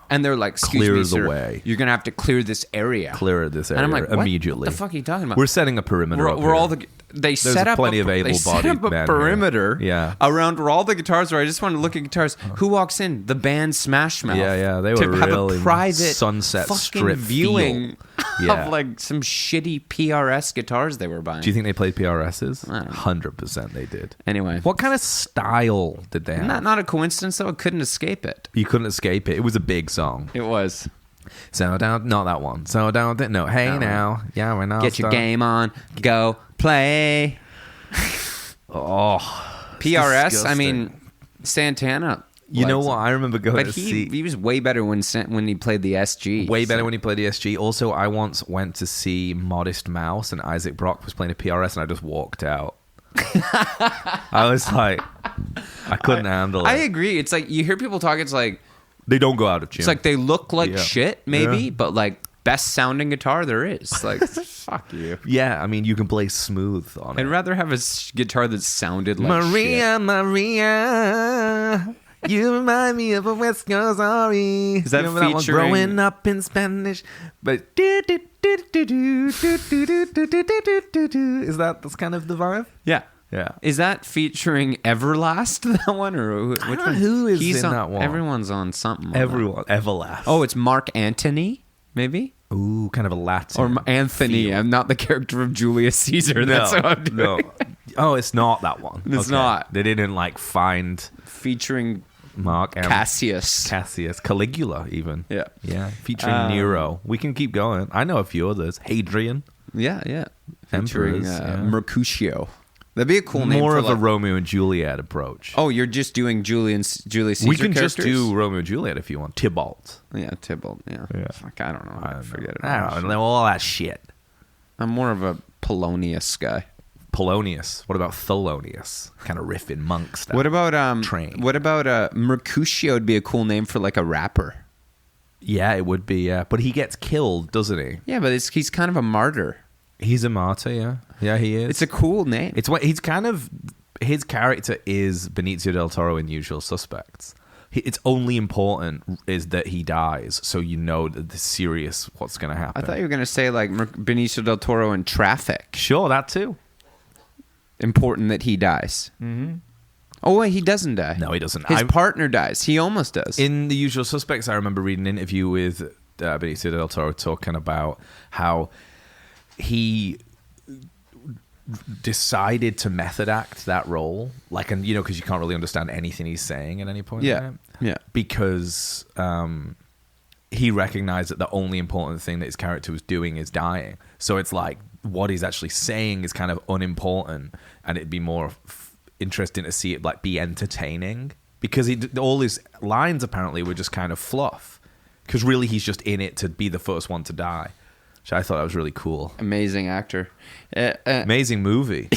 and they're like, "Excuse me, sir, way. You're gonna have to clear this area. And I'm like, immediately. What the fuck are you talking about? We're setting a perimeter. There's set up plenty of able-bodied men perimeter around where all the guitars are. I just want to look at guitars. Who walks in? The band Smash Mouth. Yeah, they were have really a private Sunset Strip viewing feel. of like some shitty PRS guitars they were buying. Do you think they played PRSs? 100% they did. Anyway, what kind of style did they have? Not a coincidence though. I couldn't escape it. You couldn't escape it. It was a big song. It was. So not that one. So don't no. Hey no. Now, yeah, we're not. Get your game on. Go play. PRS. Disgusting. I mean, Santana. You know what? I remember going to see. He was way better when he played the SG. Way better when he played the SG. Also, I once went to see Modest Mouse, and Isaac Brock was playing a PRS, and I just walked out. I was like, I couldn't handle it. I agree. It's like you hear people talk. It's like they don't go out of tune. It's like they look like shit, maybe, but like best sounding guitar there is. Like, fuck you. Yeah, I mean, you can play smooth on it. I'd rather have a guitar that sounded like Maria. You remind me of a West Coast Ari. Is that featuring... That growing up in Spanish? But is that's kind of the vibe? Yeah. Yeah. Is that featuring Everlast, that one? Or which one? Who is in that one? Everyone's on something. Everlast. Oh, it's Mark Antony, maybe? Ooh, kind of a Latin. Or Anthony. feel. I'm not the character of Julius Caesar. That's what I'm doing. No. Oh, it's not that one. It's not. They didn't like find Featuring Mark M. Cassius. Caligula even. Yeah. Featuring Nero. We can keep going. I know a few others. Hadrian. Yeah. Featuring Emperors, yeah. Mercutio. That'd be a cool name. More for of a Romeo and Juliet approach. Oh, you're just doing Julius Caesar we can characters? just do Romeo and Juliet if you want. Tybalt. Yeah, Tybalt. Yeah. Fuck, I don't know. I forget it. I don't know. All that shit. I'm more of a Polonius guy. Polonius. What about Thelonious? Kind of riffing monk stuff. What about Train. What about Mercutio? Would be a cool name for like a rapper. Yeah, it would be. Yeah, but he gets killed, doesn't he? Yeah, but he's kind of a martyr. He's a martyr. Yeah, yeah, he is. It's a cool name. It's what he's kind of. His character is Benicio del Toro in Usual Suspects. It's only important is that he dies, so you know that it's serious what's going to happen. I thought you were going to say like Benicio del Toro in Traffic. Sure, that too. Important that he dies. Mm-hmm. Oh, wait, he doesn't die. No, he doesn't. His partner dies. He almost does. In The Usual Suspects, I remember reading an interview with Benicio del Toro talking about how he decided to method act that role, like, and because you can't really understand anything he's saying at any point. Yeah. Because he recognized that the only important thing that his character was doing is dying. So it's like what he's actually saying is kind of unimportant, and it'd be more interesting to see it like be entertaining, because all his lines apparently were just kind of fluff, because really he's just in it to be the first one to die. Which I thought that was really cool. Amazing actor. Amazing movie.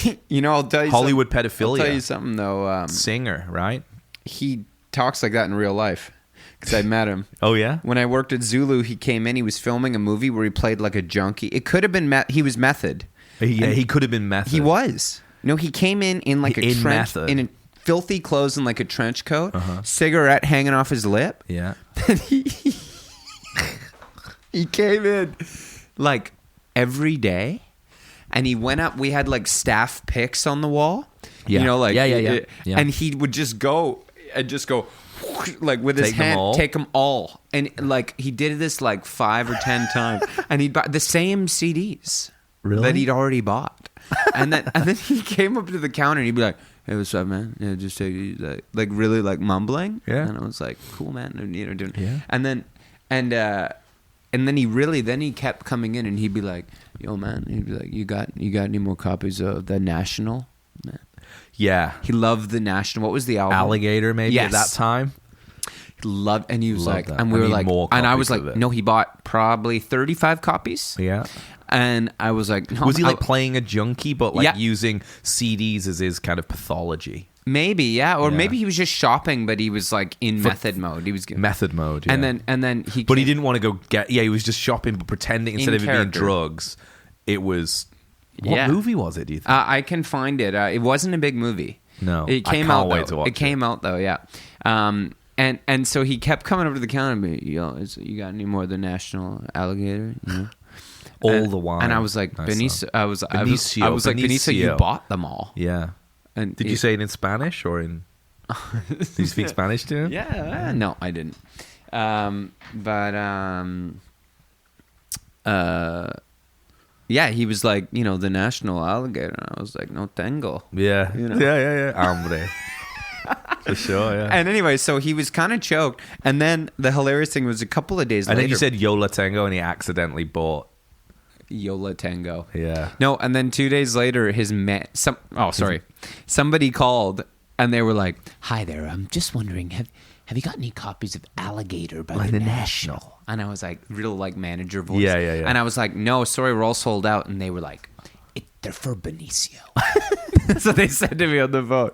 I'll tell you Hollywood pedophilia. I'll tell you something, though. Singer, right? He talks like that in real life, because I met him. Oh, yeah? When I worked at Zulu, he came in. He was filming a movie where he played like a junkie. It could have been he was method. Yeah, he could have been method. He was. No, he came in like a trench, method. in a filthy clothes and like a trench coat, cigarette hanging off his lip. Yeah. And he came in like every day, and he went up. We had like staff pics on the wall. Yeah. Yeah. And he would just go like with his hand, take them all, and like he did this like 5 or 10 times, and he'd buy the same CDs that he'd already bought, and then he came up to the counter and he'd be like, "Hey, what's up, man? Yeah, just take it," like really like mumbling. Yeah. And I was like, "Cool, man." Doing. Yeah. And then he kept coming in, and he'd be like, "Yo, man," he'd be like, "You got any more copies of The National?" Man. Yeah. He loved The National. What was the album? Alligator, maybe, Yes. at that time. He loved, and he was Loved like, that. and we I were need like, more and I was copies like, of it. no, he bought probably 35 copies. Yeah. And I was like, no, Was he like playing a junkie, but like Yeah. using CDs as his kind of pathology? Maybe, yeah. Or Yeah. maybe he was just shopping, but he was like in method mode. He was Method mode, yeah. And then he But he didn't want to go get... Yeah, he was just shopping, but pretending instead of it being character. drugs, it was... What Yeah. movie was it, do you think? I can find it. It wasn't a big movie. No, It I came can't out wait though. to watch It came out though, yeah. And so he kept coming over to the counter and be, "Yo, you got any more of The National Alligator?" You know? All the while. And I was like, Nice Benicio. song. I was like, Benicio, you bought them all. Yeah. And Did you say it in Spanish or in... Did you speak Spanish to him? Yeah, no, I didn't. Yeah, he was like, The National Alligator. And I was like, no tengo. Yeah. Yeah. Hombre. For sure, yeah. And anyway, so he was kind of choked. And then the hilarious thing was a couple of days And later. then you said Yola Tango and he accidentally bought... Yola Tango. Yeah. No, and then 2 days later, somebody called and they were like, "Hi there, I'm just wondering, have you got any copies of Alligator by the National?" And I was like, real like manager voice. Yeah. And I was like, "No, sorry, we're all sold out." And they were like, "They're for Benicio." So they said to me on the phone,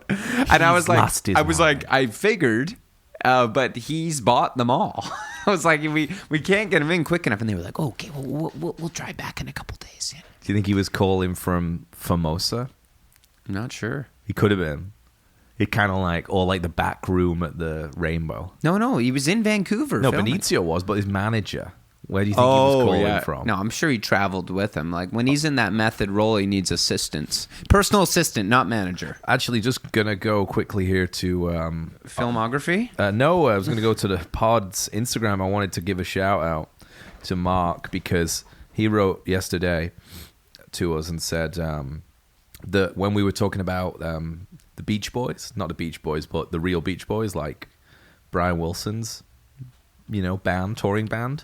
and I was like, I figured, but he's bought them all. I was like, we can't get him in quick enough, and they were like, "Okay, well, we'll try back in a couple days." Yeah. Do you think he was calling from Formosa? I'm not sure. He could have been. It kind of like, or like the back room at the Rainbow. No, he was in Vancouver. No, filming. Benicio was, but his manager. Where do you think he was calling from? No, I'm sure he traveled with him. Like when he's in that method role, he needs assistance, personal assistant, not manager. Actually, just gonna go quickly here to Filmography. no, I was gonna go to the pod's Instagram. I wanted to give a shout out to Mark because he wrote yesterday to us and said that when we were talking about the Beach Boys, not the Beach Boys, but the real Beach Boys, like Brian Wilson's, touring band.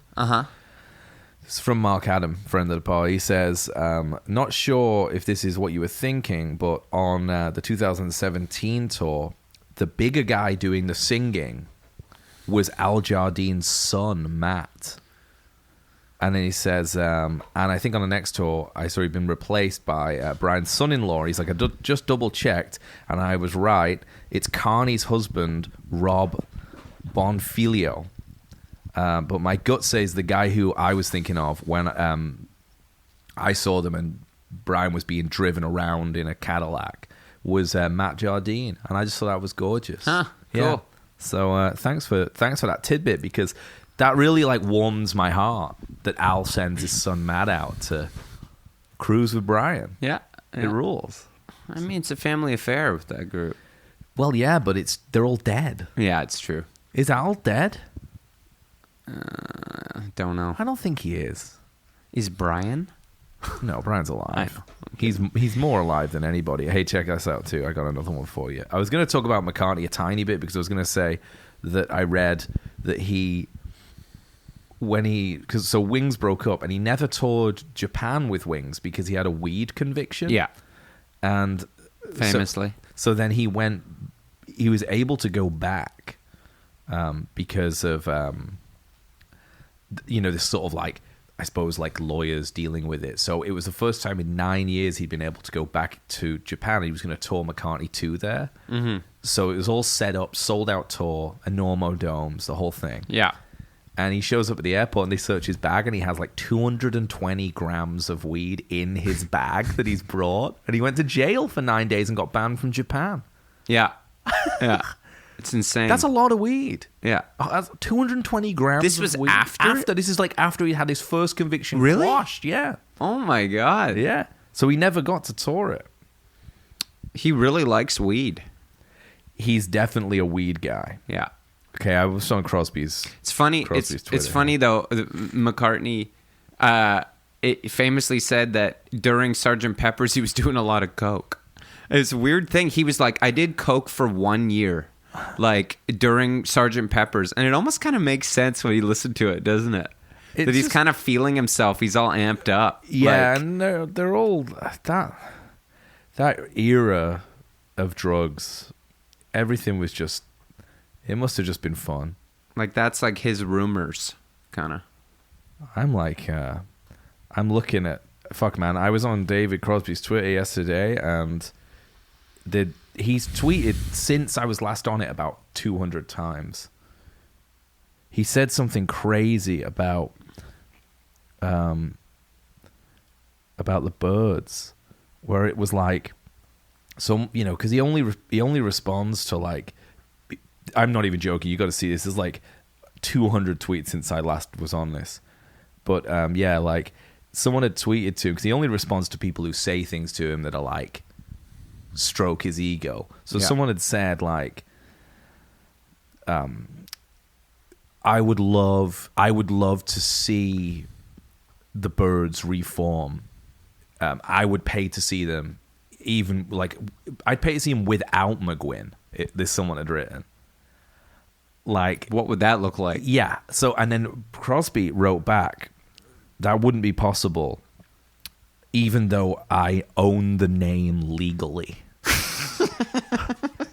It's from Mark Adam, friend of the pod. He says, not sure if this is what you were thinking, but on the 2017 tour, the bigger guy doing the singing was Al Jardine's son, Matt. And then he says, and I think on the next tour, I saw he'd been replaced by Brian's son-in-law. He's like, I just double-checked, and I was right. It's Carney's husband, Rob Bonfiglio. But my gut says the guy who I was thinking of when I saw them and Brian was being driven around in a Cadillac was Matt Jardine, and I just thought that was gorgeous. Huh, cool. Yeah. So thanks for that tidbit, because that really warms my heart that Al sends his son Matt out to cruise with Brian. Yeah. It rules. I mean, it's a family affair with that group. Well, yeah, but they're all dead. Yeah, it's true. Is Al dead? Don't know. I don't think he is. Is Brian? No, Brian's alive. I know. He's more alive than anybody. Hey, check us out too. I got another one for you. I was going to talk about McCartney a tiny bit because I was going to say that I read that so Wings broke up and he never toured Japan with Wings because he had a weed conviction. Yeah. And famously. So then he was able to go back because of this sort of I suppose lawyers dealing with it. So it was the first time in 9 years he'd been able to go back to Japan. He was going to tour McCartney II there. Mm-hmm. So it was all set up, sold out tour, Enormo Domes, the whole thing. Yeah. And he shows up at the airport and they search his bag and he has 220 grams of weed in his bag that he's brought. And he went to jail for 9 days and got banned from Japan. Yeah. Yeah. It's insane. That's a lot of weed. Yeah. That's 220 grams This was of weed. after? This is after he had his first conviction Really? quashed. Yeah. Oh my God. Yeah. So he never got to tour it. He really likes weed. He's definitely a weed guy. Yeah. Okay, I was on Crosby's. It's funny. Crosby's It's funny though. McCartney it famously said that during Sgt. Pepper's he was doing a lot of coke. It's a weird thing. He was like, I did coke for 1 year, during Sgt. Pepper's, and it almost kind of makes sense when you listen to it, doesn't it? That he's kind of feeling himself. He's all amped up. Yeah, and they're all that era of drugs. Everything was just. It must have just been fun. That's his rumors, kind of. I'm looking at... Fuck, man. I was on David Crosby's Twitter yesterday, and he's tweeted since I was last on it about 200 times. He said something crazy about the Byrds, where it was because he only responds to I'm not even joking. You got to see this. There's 200 tweets since I last was on this. But someone had tweeted to him because he only responds to people who say things to him that are stroke his ego. So someone had said I would love to see the Byrds reform. I would pay to see them, even I'd pay to see them without McGuinn. This someone had written. What would that look like? Yeah. So, and then Crosby wrote back, that wouldn't be possible, even though I own the name legally.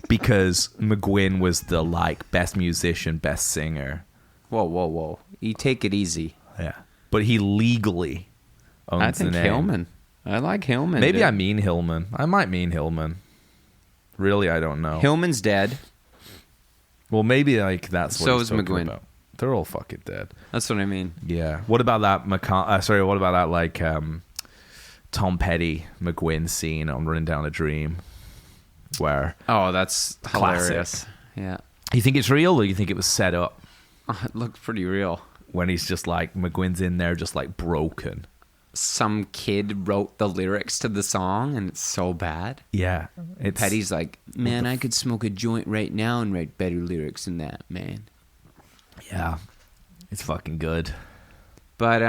Because McGuinn was the best musician, best singer. Whoa. You take it easy. Yeah. But he legally owns the name. I think Hillman. I like Hillman. Maybe I mean Hillman. I might mean Hillman. Really, I don't know. Hillman's dead. Well, maybe that's what so he's is talking McGuinn. about. They're all fucking dead. That's what I mean. Yeah. What about that what about that Tom Petty McGuinn scene on Running Down a Dream? Where that's classic. Hilarious. Yeah. You think it's real or you think it was set up? It looked pretty real. When he's just McGuinn's in there just broken. Some kid wrote the lyrics to the song and it's so bad. Yeah. Petty's man, I could smoke a joint right now and write better lyrics than that, man. Yeah. It's fucking good. But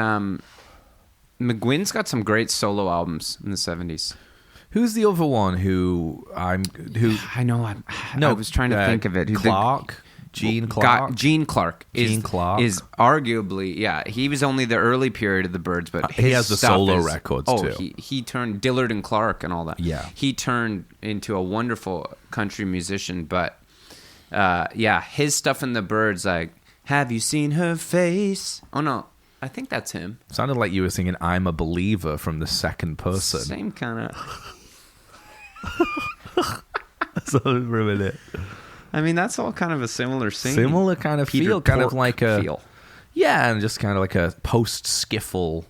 McGuinn's got some great solo albums in the 70s. Who's the other one who I know. I was trying to think of it. Clark? Gene Clark? Gene Clark. Gene Clark. Is arguably, he was only the early period of the Byrds, but he has the solo records too. He turned Dillard and Clark and all that. Yeah. He turned into a wonderful country musician, but his stuff in the Byrds, like, have you seen her face? Oh, no. I think that's him. Sounded like you were singing I'm a Believer from the second person. Same kind of... So for a minute. I mean, that's all kind of a similar scene. Similar kind of feel, kind of like a feel. Yeah, and just kind of like a post-skiffle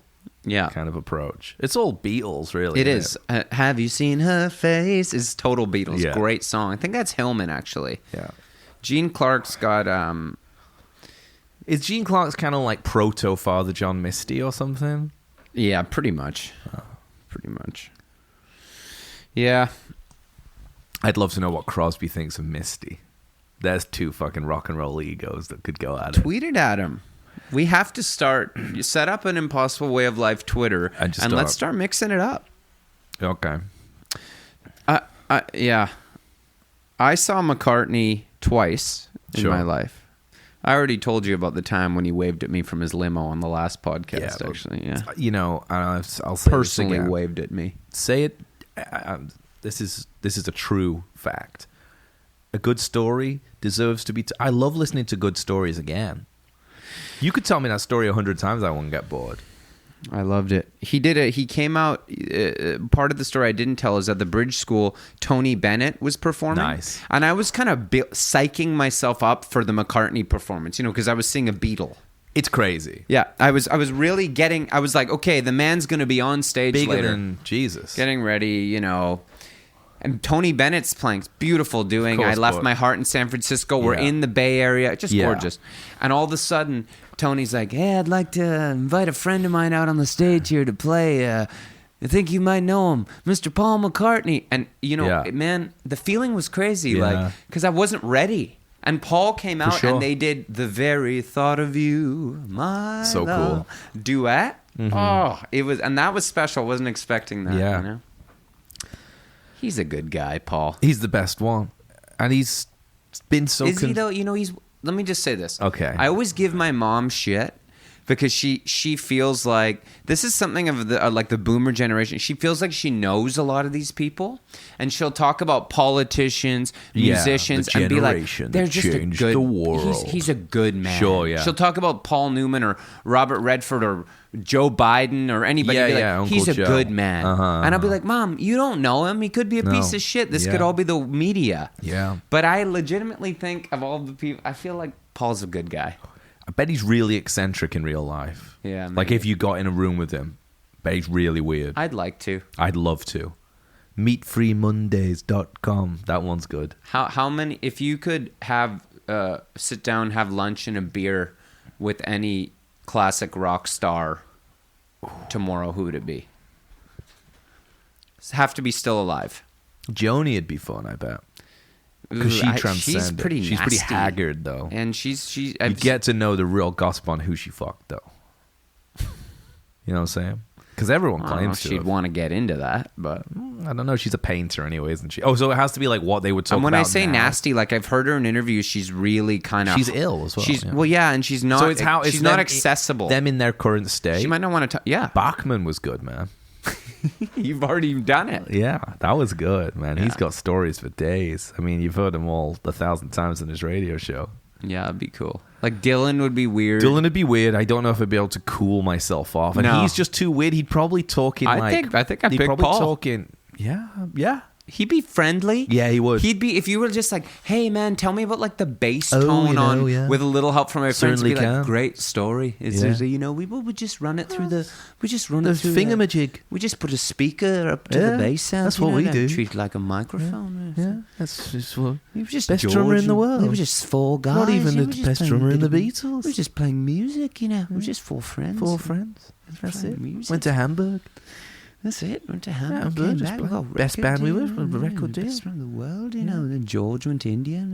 yeah. kind of approach. It's all Beatles, really. It is. Have you seen her face? Is total Beatles. Yeah. Great song. I think that's Hillman, actually. Yeah. Gene Clark's got... Is Gene Clark's kind of like proto Father John Misty or something? Yeah, pretty much. Pretty much. Yeah. I'd love to know what Crosby thinks of Misty. There's two fucking rock and roll egos that could go at it. Tweet it at him. We have to set up an Impossible Way of Life Twitter and let's start mixing it up. Okay. Yeah. I saw McCartney twice in my life. I already told you about the time when he waved at me from his limo on the last podcast, actually. Yeah. You know, I'll say personally waved at me. Say it. This is a true fact. A good story deserves to be... I love listening to good stories again. You could tell me that story 100 times, I won't get bored. I loved it. He came out... part of the story I didn't tell is at the Bridge School, Tony Bennett was performing. Nice. And I was kind of psyching myself up for the McCartney performance, because I was seeing a Beatle. It's crazy. Yeah, I was really getting... I was like, okay, the man's going to be on stage Bigger later. Than Jesus. Getting ready, And Tony Bennett's playing. It's beautiful doing I Left My Heart in San Francisco. We're in the Bay Area. Just gorgeous. And all of a sudden, Tony's like, hey, I'd like to invite a friend of mine out on the stage here to play. I think you might know him, Mr. Paul McCartney. And, man, the feeling was crazy. Because I wasn't ready. And Paul came out and they did The Very Thought of You, My So Love. Cool. Duet. Mm-hmm. Oh, it was, and that was special. Wasn't expecting that. Yeah. He's a good guy, Paul. He's the best one. And he's been so... Is he, though? He's... Let me just say this. Okay. I always give my mom shit because she feels like... This is something of the like the boomer generation. She feels like she knows a lot of these people. And she'll talk about politicians, musicians, and be like, they're just a good... The world. He's a good man. Sure, yeah. She'll talk about Paul Newman or Robert Redford or Joe Biden or anybody. He's a good man. And I'll be like, Mom, you don't know him. He could be a piece of shit. This could all be the media. Yeah. But I legitimately think of all the people, I feel like Paul's a good guy. I bet he's really eccentric in real life. Yeah. Like maybe. if you got in a room with him, bet he's really weird. I'd like to. I'd love to. Meatfreemondays.com. That one's good. How many, if you could have, sit down, have lunch and a beer with any classic rock star tomorrow, who would it be? Have to be still alive. Joni would be fun, I bet. Because she transcended. She's pretty nasty. She's pretty haggard, though. And you get to know the real gossip on who she fucked, though. You know what I'm saying? Because everyone claims to. She'd want to get into that, but I don't know. She's a painter, anyway, isn't she? Oh, so it has to be like what they would talk about. And when I say now. Nasty, like I've heard her in interviews, she's really kind of... She's ill as well. And she's not. So it's how she's not accessible. Them in their current state. She might not want to talk. Yeah, Bachman was good, man. You've already done it. Yeah, that was good, man. Yeah. He's got stories for days. I mean, you've heard him all 1,000 times in his radio show. Yeah, it'd be cool. Like Dylan would be weird. Dylan would be weird. I don't know if I'd be able to cool myself off. And he's just too weird. He'd probably talk in I think I'd pick Paul. Talking, yeah. He'd be friendly. Yeah, he would. He'd be, if you were just like, hey man, tell me about like the bass tone with a little help from my friends. Certainly be like, great story. It's we would just run it through the thingamajig. We just put a speaker up to the bass sound. That's what we do. Treat it like a microphone. That's just what. We were just best drummer in the world. We were just four guys. Not even the best drummer in the Beatles. We were just playing music, We were just four friends. That's it. Music. Went to Hamburg. That's it. Went to Hamburg. Best band we were. Record deal. Best from the world, Then George went to India.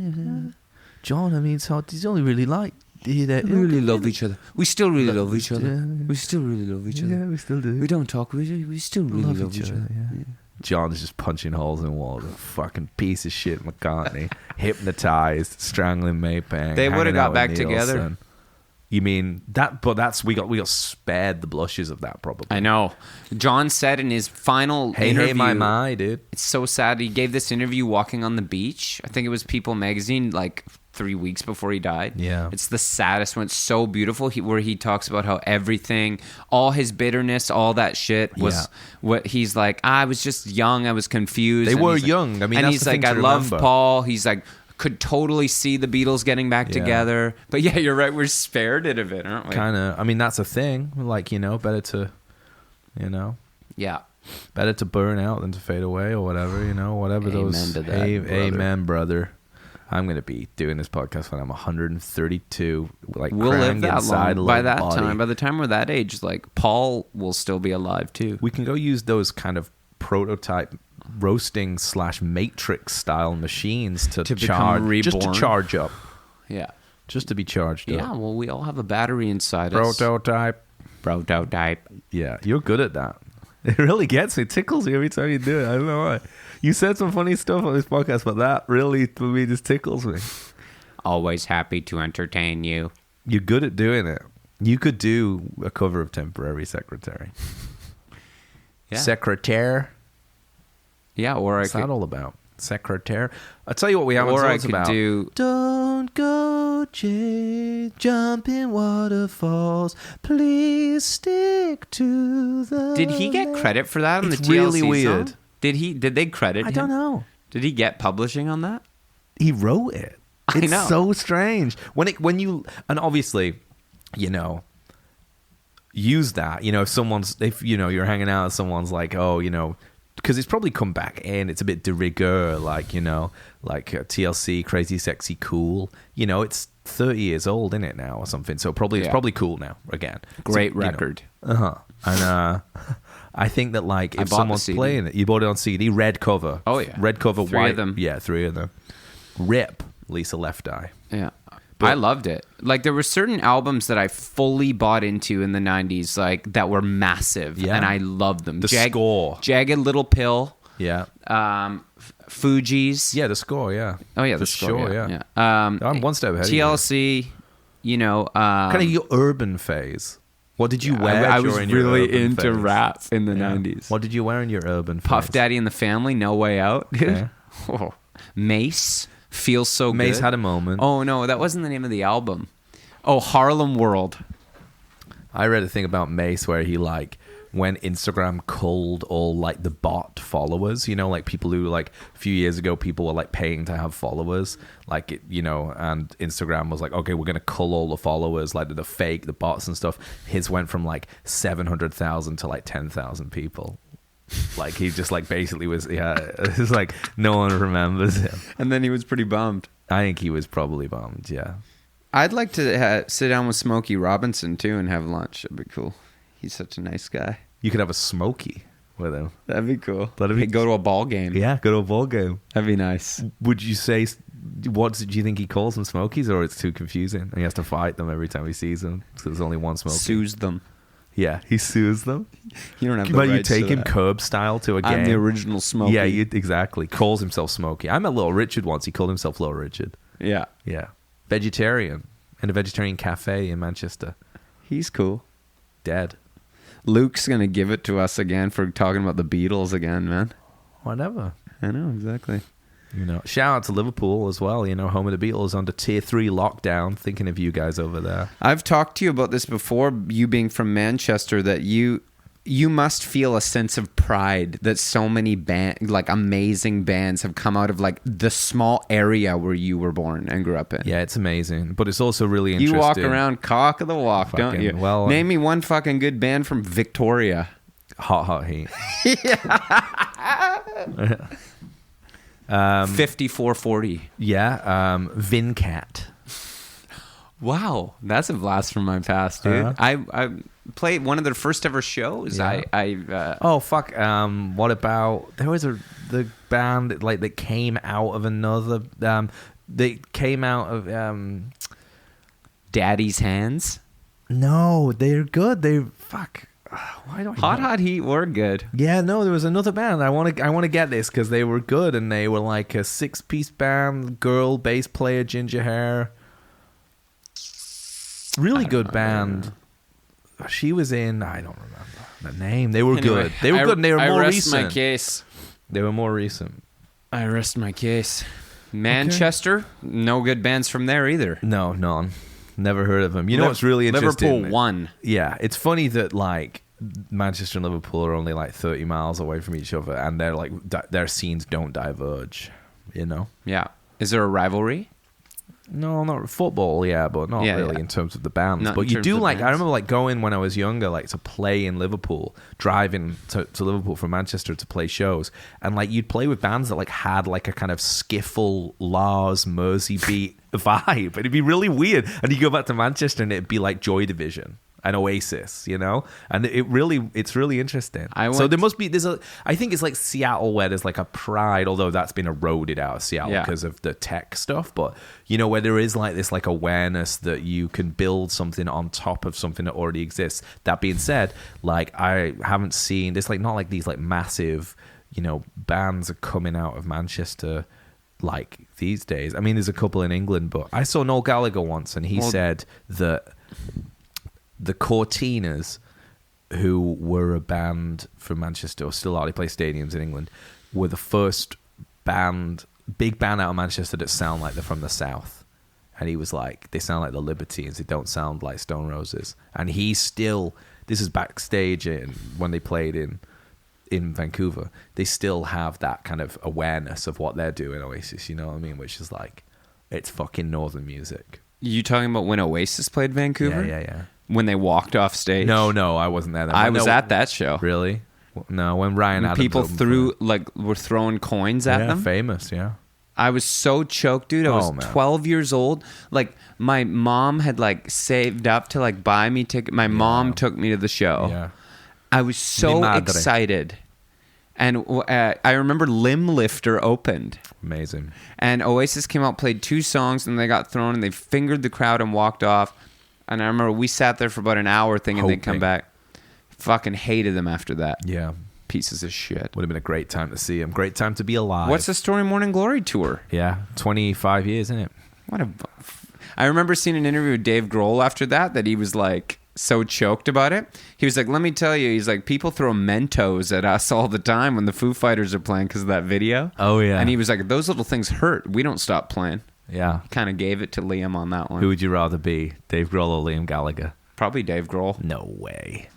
John, I mean, it's hard. He's only really like We really love each other. We still really love each other. We still really love each other. Yeah, we still do. We don't talk. We still really love each other. Yeah. John's just punching holes in walls. A fucking piece of shit, McCartney. Hypnotized, strangling Maypang. They would have hanging got out back with together. Nielsen. You mean that? But that's we got spared the blushes of that probably. I know. John said in his final Hey, interview, my, dude. it's so sad. He gave this interview walking on the beach. I think it was People magazine, like 3 weeks before he died. Yeah. It's the saddest one. It's so beautiful. Where he talks about how everything, all his bitterness, all that shit was what he's like. I was just young. I was confused. They And were he's like- young. I mean, and that's he's the thing like, I to love remember. Paul. He's like, could totally see the Beatles getting back Yeah. together. But yeah, you're right. We're spared it of it, aren't we? Kind of. I mean, that's a thing. Like, better to, Yeah. better to burn out than to fade away or whatever. Whatever Amen those. to that, brother. Amen, brother. I'm gonna be doing this podcast when I'm 132. Like We'll live crammed that inside long. a By little that body. time, by the time we're that age, like Paul will still be alive too. We can go use those kind of prototype roasting / matrix style machines to become charge, just to reborn. charge up, Yeah. just to be charged Yeah, up. well, we all have a battery inside us. Prototype. Prototype. Yeah, you're good at that. It really gets me. It tickles me every time you do it. I don't know why. You said some funny stuff on this podcast, but that really, for me, just tickles me. Always happy to entertain you. You're good at doing it. You could do a cover of Temporary Secretary. Yeah. Secretary. Yeah, or What's I that could, all about? Secretary. I'll tell you what we haven't or I talked could about. do. Don't go, Jay, jumping waterfalls. Please stick to the. Did he get credit for that on It's the TLC really weird. song? Did they credit him? I don't know. Did he get publishing on that? He wrote it. I It's know. so strange when you and obviously, use that. If you're hanging out, someone's like, because it's probably come back in. It's a bit de rigueur, like TLC, crazy, sexy, cool. It's 30 years old, isn't it now or something? So probably it's probably cool now again. Great So, record. And I think that I if bought the someone's CD. playing it, you bought it on CD, red cover. Oh, yeah. Red cover, 3 white. of them. Yeah, 3 of them. Rip Lisa Left Eye. Yeah. But- I loved it. Like there were certain albums that I fully bought into in the 90s like that were massive Yeah. and I loved them. The score. Jagged Little Pill, Yeah. Fugees. Yeah, the score, yeah. Oh yeah, the For score, sure, yeah. I'm one step ahead of you. TLC, Kind of your urban phase. What did you wear I was during your really urban into phase? rap in the Yeah. 90s. What did you wear in your urban phase? Puff Daddy and the Family, No Way Out. Okay. Oh. Mace, Feels So Mace Good. had a moment. Oh no, that wasn't the name of the album. Oh, Harlem World. I read a thing about Mace where he when Instagram culled all the bot followers, people who a few years ago people were paying to have followers, and Instagram was like, okay, we're gonna cull all the followers, the fake, the bots and stuff. His went from 700,000 to 10,000 people. He just basically was it's no one remembers him. And then he was pretty bummed. I think he was probably bummed. Yeah. I'd like to sit down with Smokey Robinson too and have lunch. That'd be cool. He's such a nice guy. You could have a Smokey with him. That'd be cool. That'd be- Hey, go to a ball game. Yeah, go to a ball game. That'd be nice. Would you say, do you think he calls them Smokies, or it's too confusing and he has to fight them every time he sees them because there's only one Smokey? Sues them. Yeah, he sues them. You don't have the But you rights to take him that. curb style to a game. I'm the original Smokey. Yeah, exactly. Calls himself Smokey. I met Little Richard once. He called himself Little Richard. Yeah. Yeah. Vegetarian. In a vegetarian cafe in Manchester. He's cool. Dead. Luke's going to give it to us again for talking about the Beatles again, man. Whatever. I know, exactly. Shout out to Liverpool as well. Home of the Beatles under tier 3 lockdown. Thinking of you guys over there. I've talked to you about this before, you being from Manchester, that you must feel a sense of pride that so many amazing bands have come out of the small area where you were born and grew up in. Yeah, it's amazing. But it's also really interesting. You walk around cock of the walk, don't Fucking you? well- Name me one fucking good band from Victoria. Hot heat. 5440. Yeah, Vincat. Wow, that's a blast from my past, dude. I played one of their first ever shows. Yeah. Oh fuck! What about there was the band that came out of another. They came out of Daddy's Hands. No, they're good. They fuck. Why do I Hot know? Hot Heat were good. Yeah, no, there was another band. I want to get this because they were good, and they were like a 6-piece band. Girl bass player, ginger hair. Really good band. She was in. I don't remember the name. They were good. They were good. And they were more recent. I rest my case. They were more recent. I rest my case. Manchester, no good bands from there either. No, none. Never heard of them. You know what's really interesting? Liverpool won. Yeah, it's funny that like Manchester and Liverpool are only like 30 miles away from each other, and they're like their scenes don't diverge. You know? Yeah. Is there a rivalry? No, not football. Yeah, but not really in terms of the bands. Not but you do like. bands. I remember like going when I was younger, like to play in Liverpool, driving to Liverpool from Manchester to play shows, and like you'd play with bands that like had like a kind of skiffle, Lars, Mersey beat vibe. It'd be really weird, and you go back to Manchester and it'd be like Joy Division and Oasis, you know, and it's really interesting. So there must be I think it's like Seattle where there's like a pride, although that's been eroded out of Seattle because of the tech stuff, but you know, where there is like this like awareness that you can build something on top of something that already exists. That being said, like I haven't seen there's like not like these like massive, you know, bands are coming out of Manchester like these days. I mean, there's a couple in England, but I saw Noel Gallagher once, and he said that the Cortinas, who were a band from Manchester, or still are, they play stadiums in England, were the first big band out of Manchester that sound like they're from the South. And he was like, they sound like the Libertines, they don't sound like Stone Roses. And he still, this is backstage when they played in Vancouver, they still have that kind of awareness of what they're doing, Oasis, you know what I mean? Which is like, it's fucking northern music. You talking about when Oasis played Vancouver? Yeah. When they walked off stage? No, I wasn't there. I was at that show. Really? No, when Ryan Adams people were throwing coins at them. Famous, yeah. I was so choked, dude. I was 12 years old. Like, my mom had like saved up to like buy me ticket. My mom took me to the show. Yeah. I was so excited. And I remember Limb Lifter opened. Amazing. And Oasis came out, played 2 songs, and they got thrown, and they fingered the crowd and walked off. And I remember we sat there for about an hour thinking they'd come back. Fucking hated them after that. Yeah. Pieces of shit. Would have been a great time to see him. Great time to be alive. What's the Story Morning Glory tour? Yeah. 25 years, isn't it? I remember seeing an interview with Dave Grohl after that he was like so choked about it. He was like, let me tell you, he's like, people throw Mentos at us all the time when the Foo Fighters are playing because of that video. Oh, yeah. And he was like, those little things hurt. We don't stop playing. Yeah. Kind of gave it to Liam on that one. Who would you rather be, Dave Grohl or Liam Gallagher? Probably Dave Grohl. No way.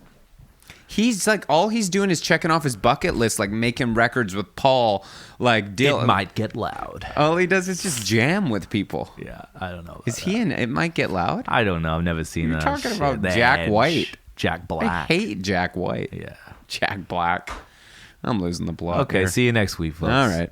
He's like, all he's doing is checking off his bucket list, like making records with Paul, like It Might Get Loud. All he does is just jam with people. Yeah, I don't know. Is he in It Might Get Loud? I don't know. I've never seen that. You're talking about Jack White. Jack Black. I hate Jack White. Yeah. Jack Black. I'm losing the plot. Okay, here. see you next week, folks. All right.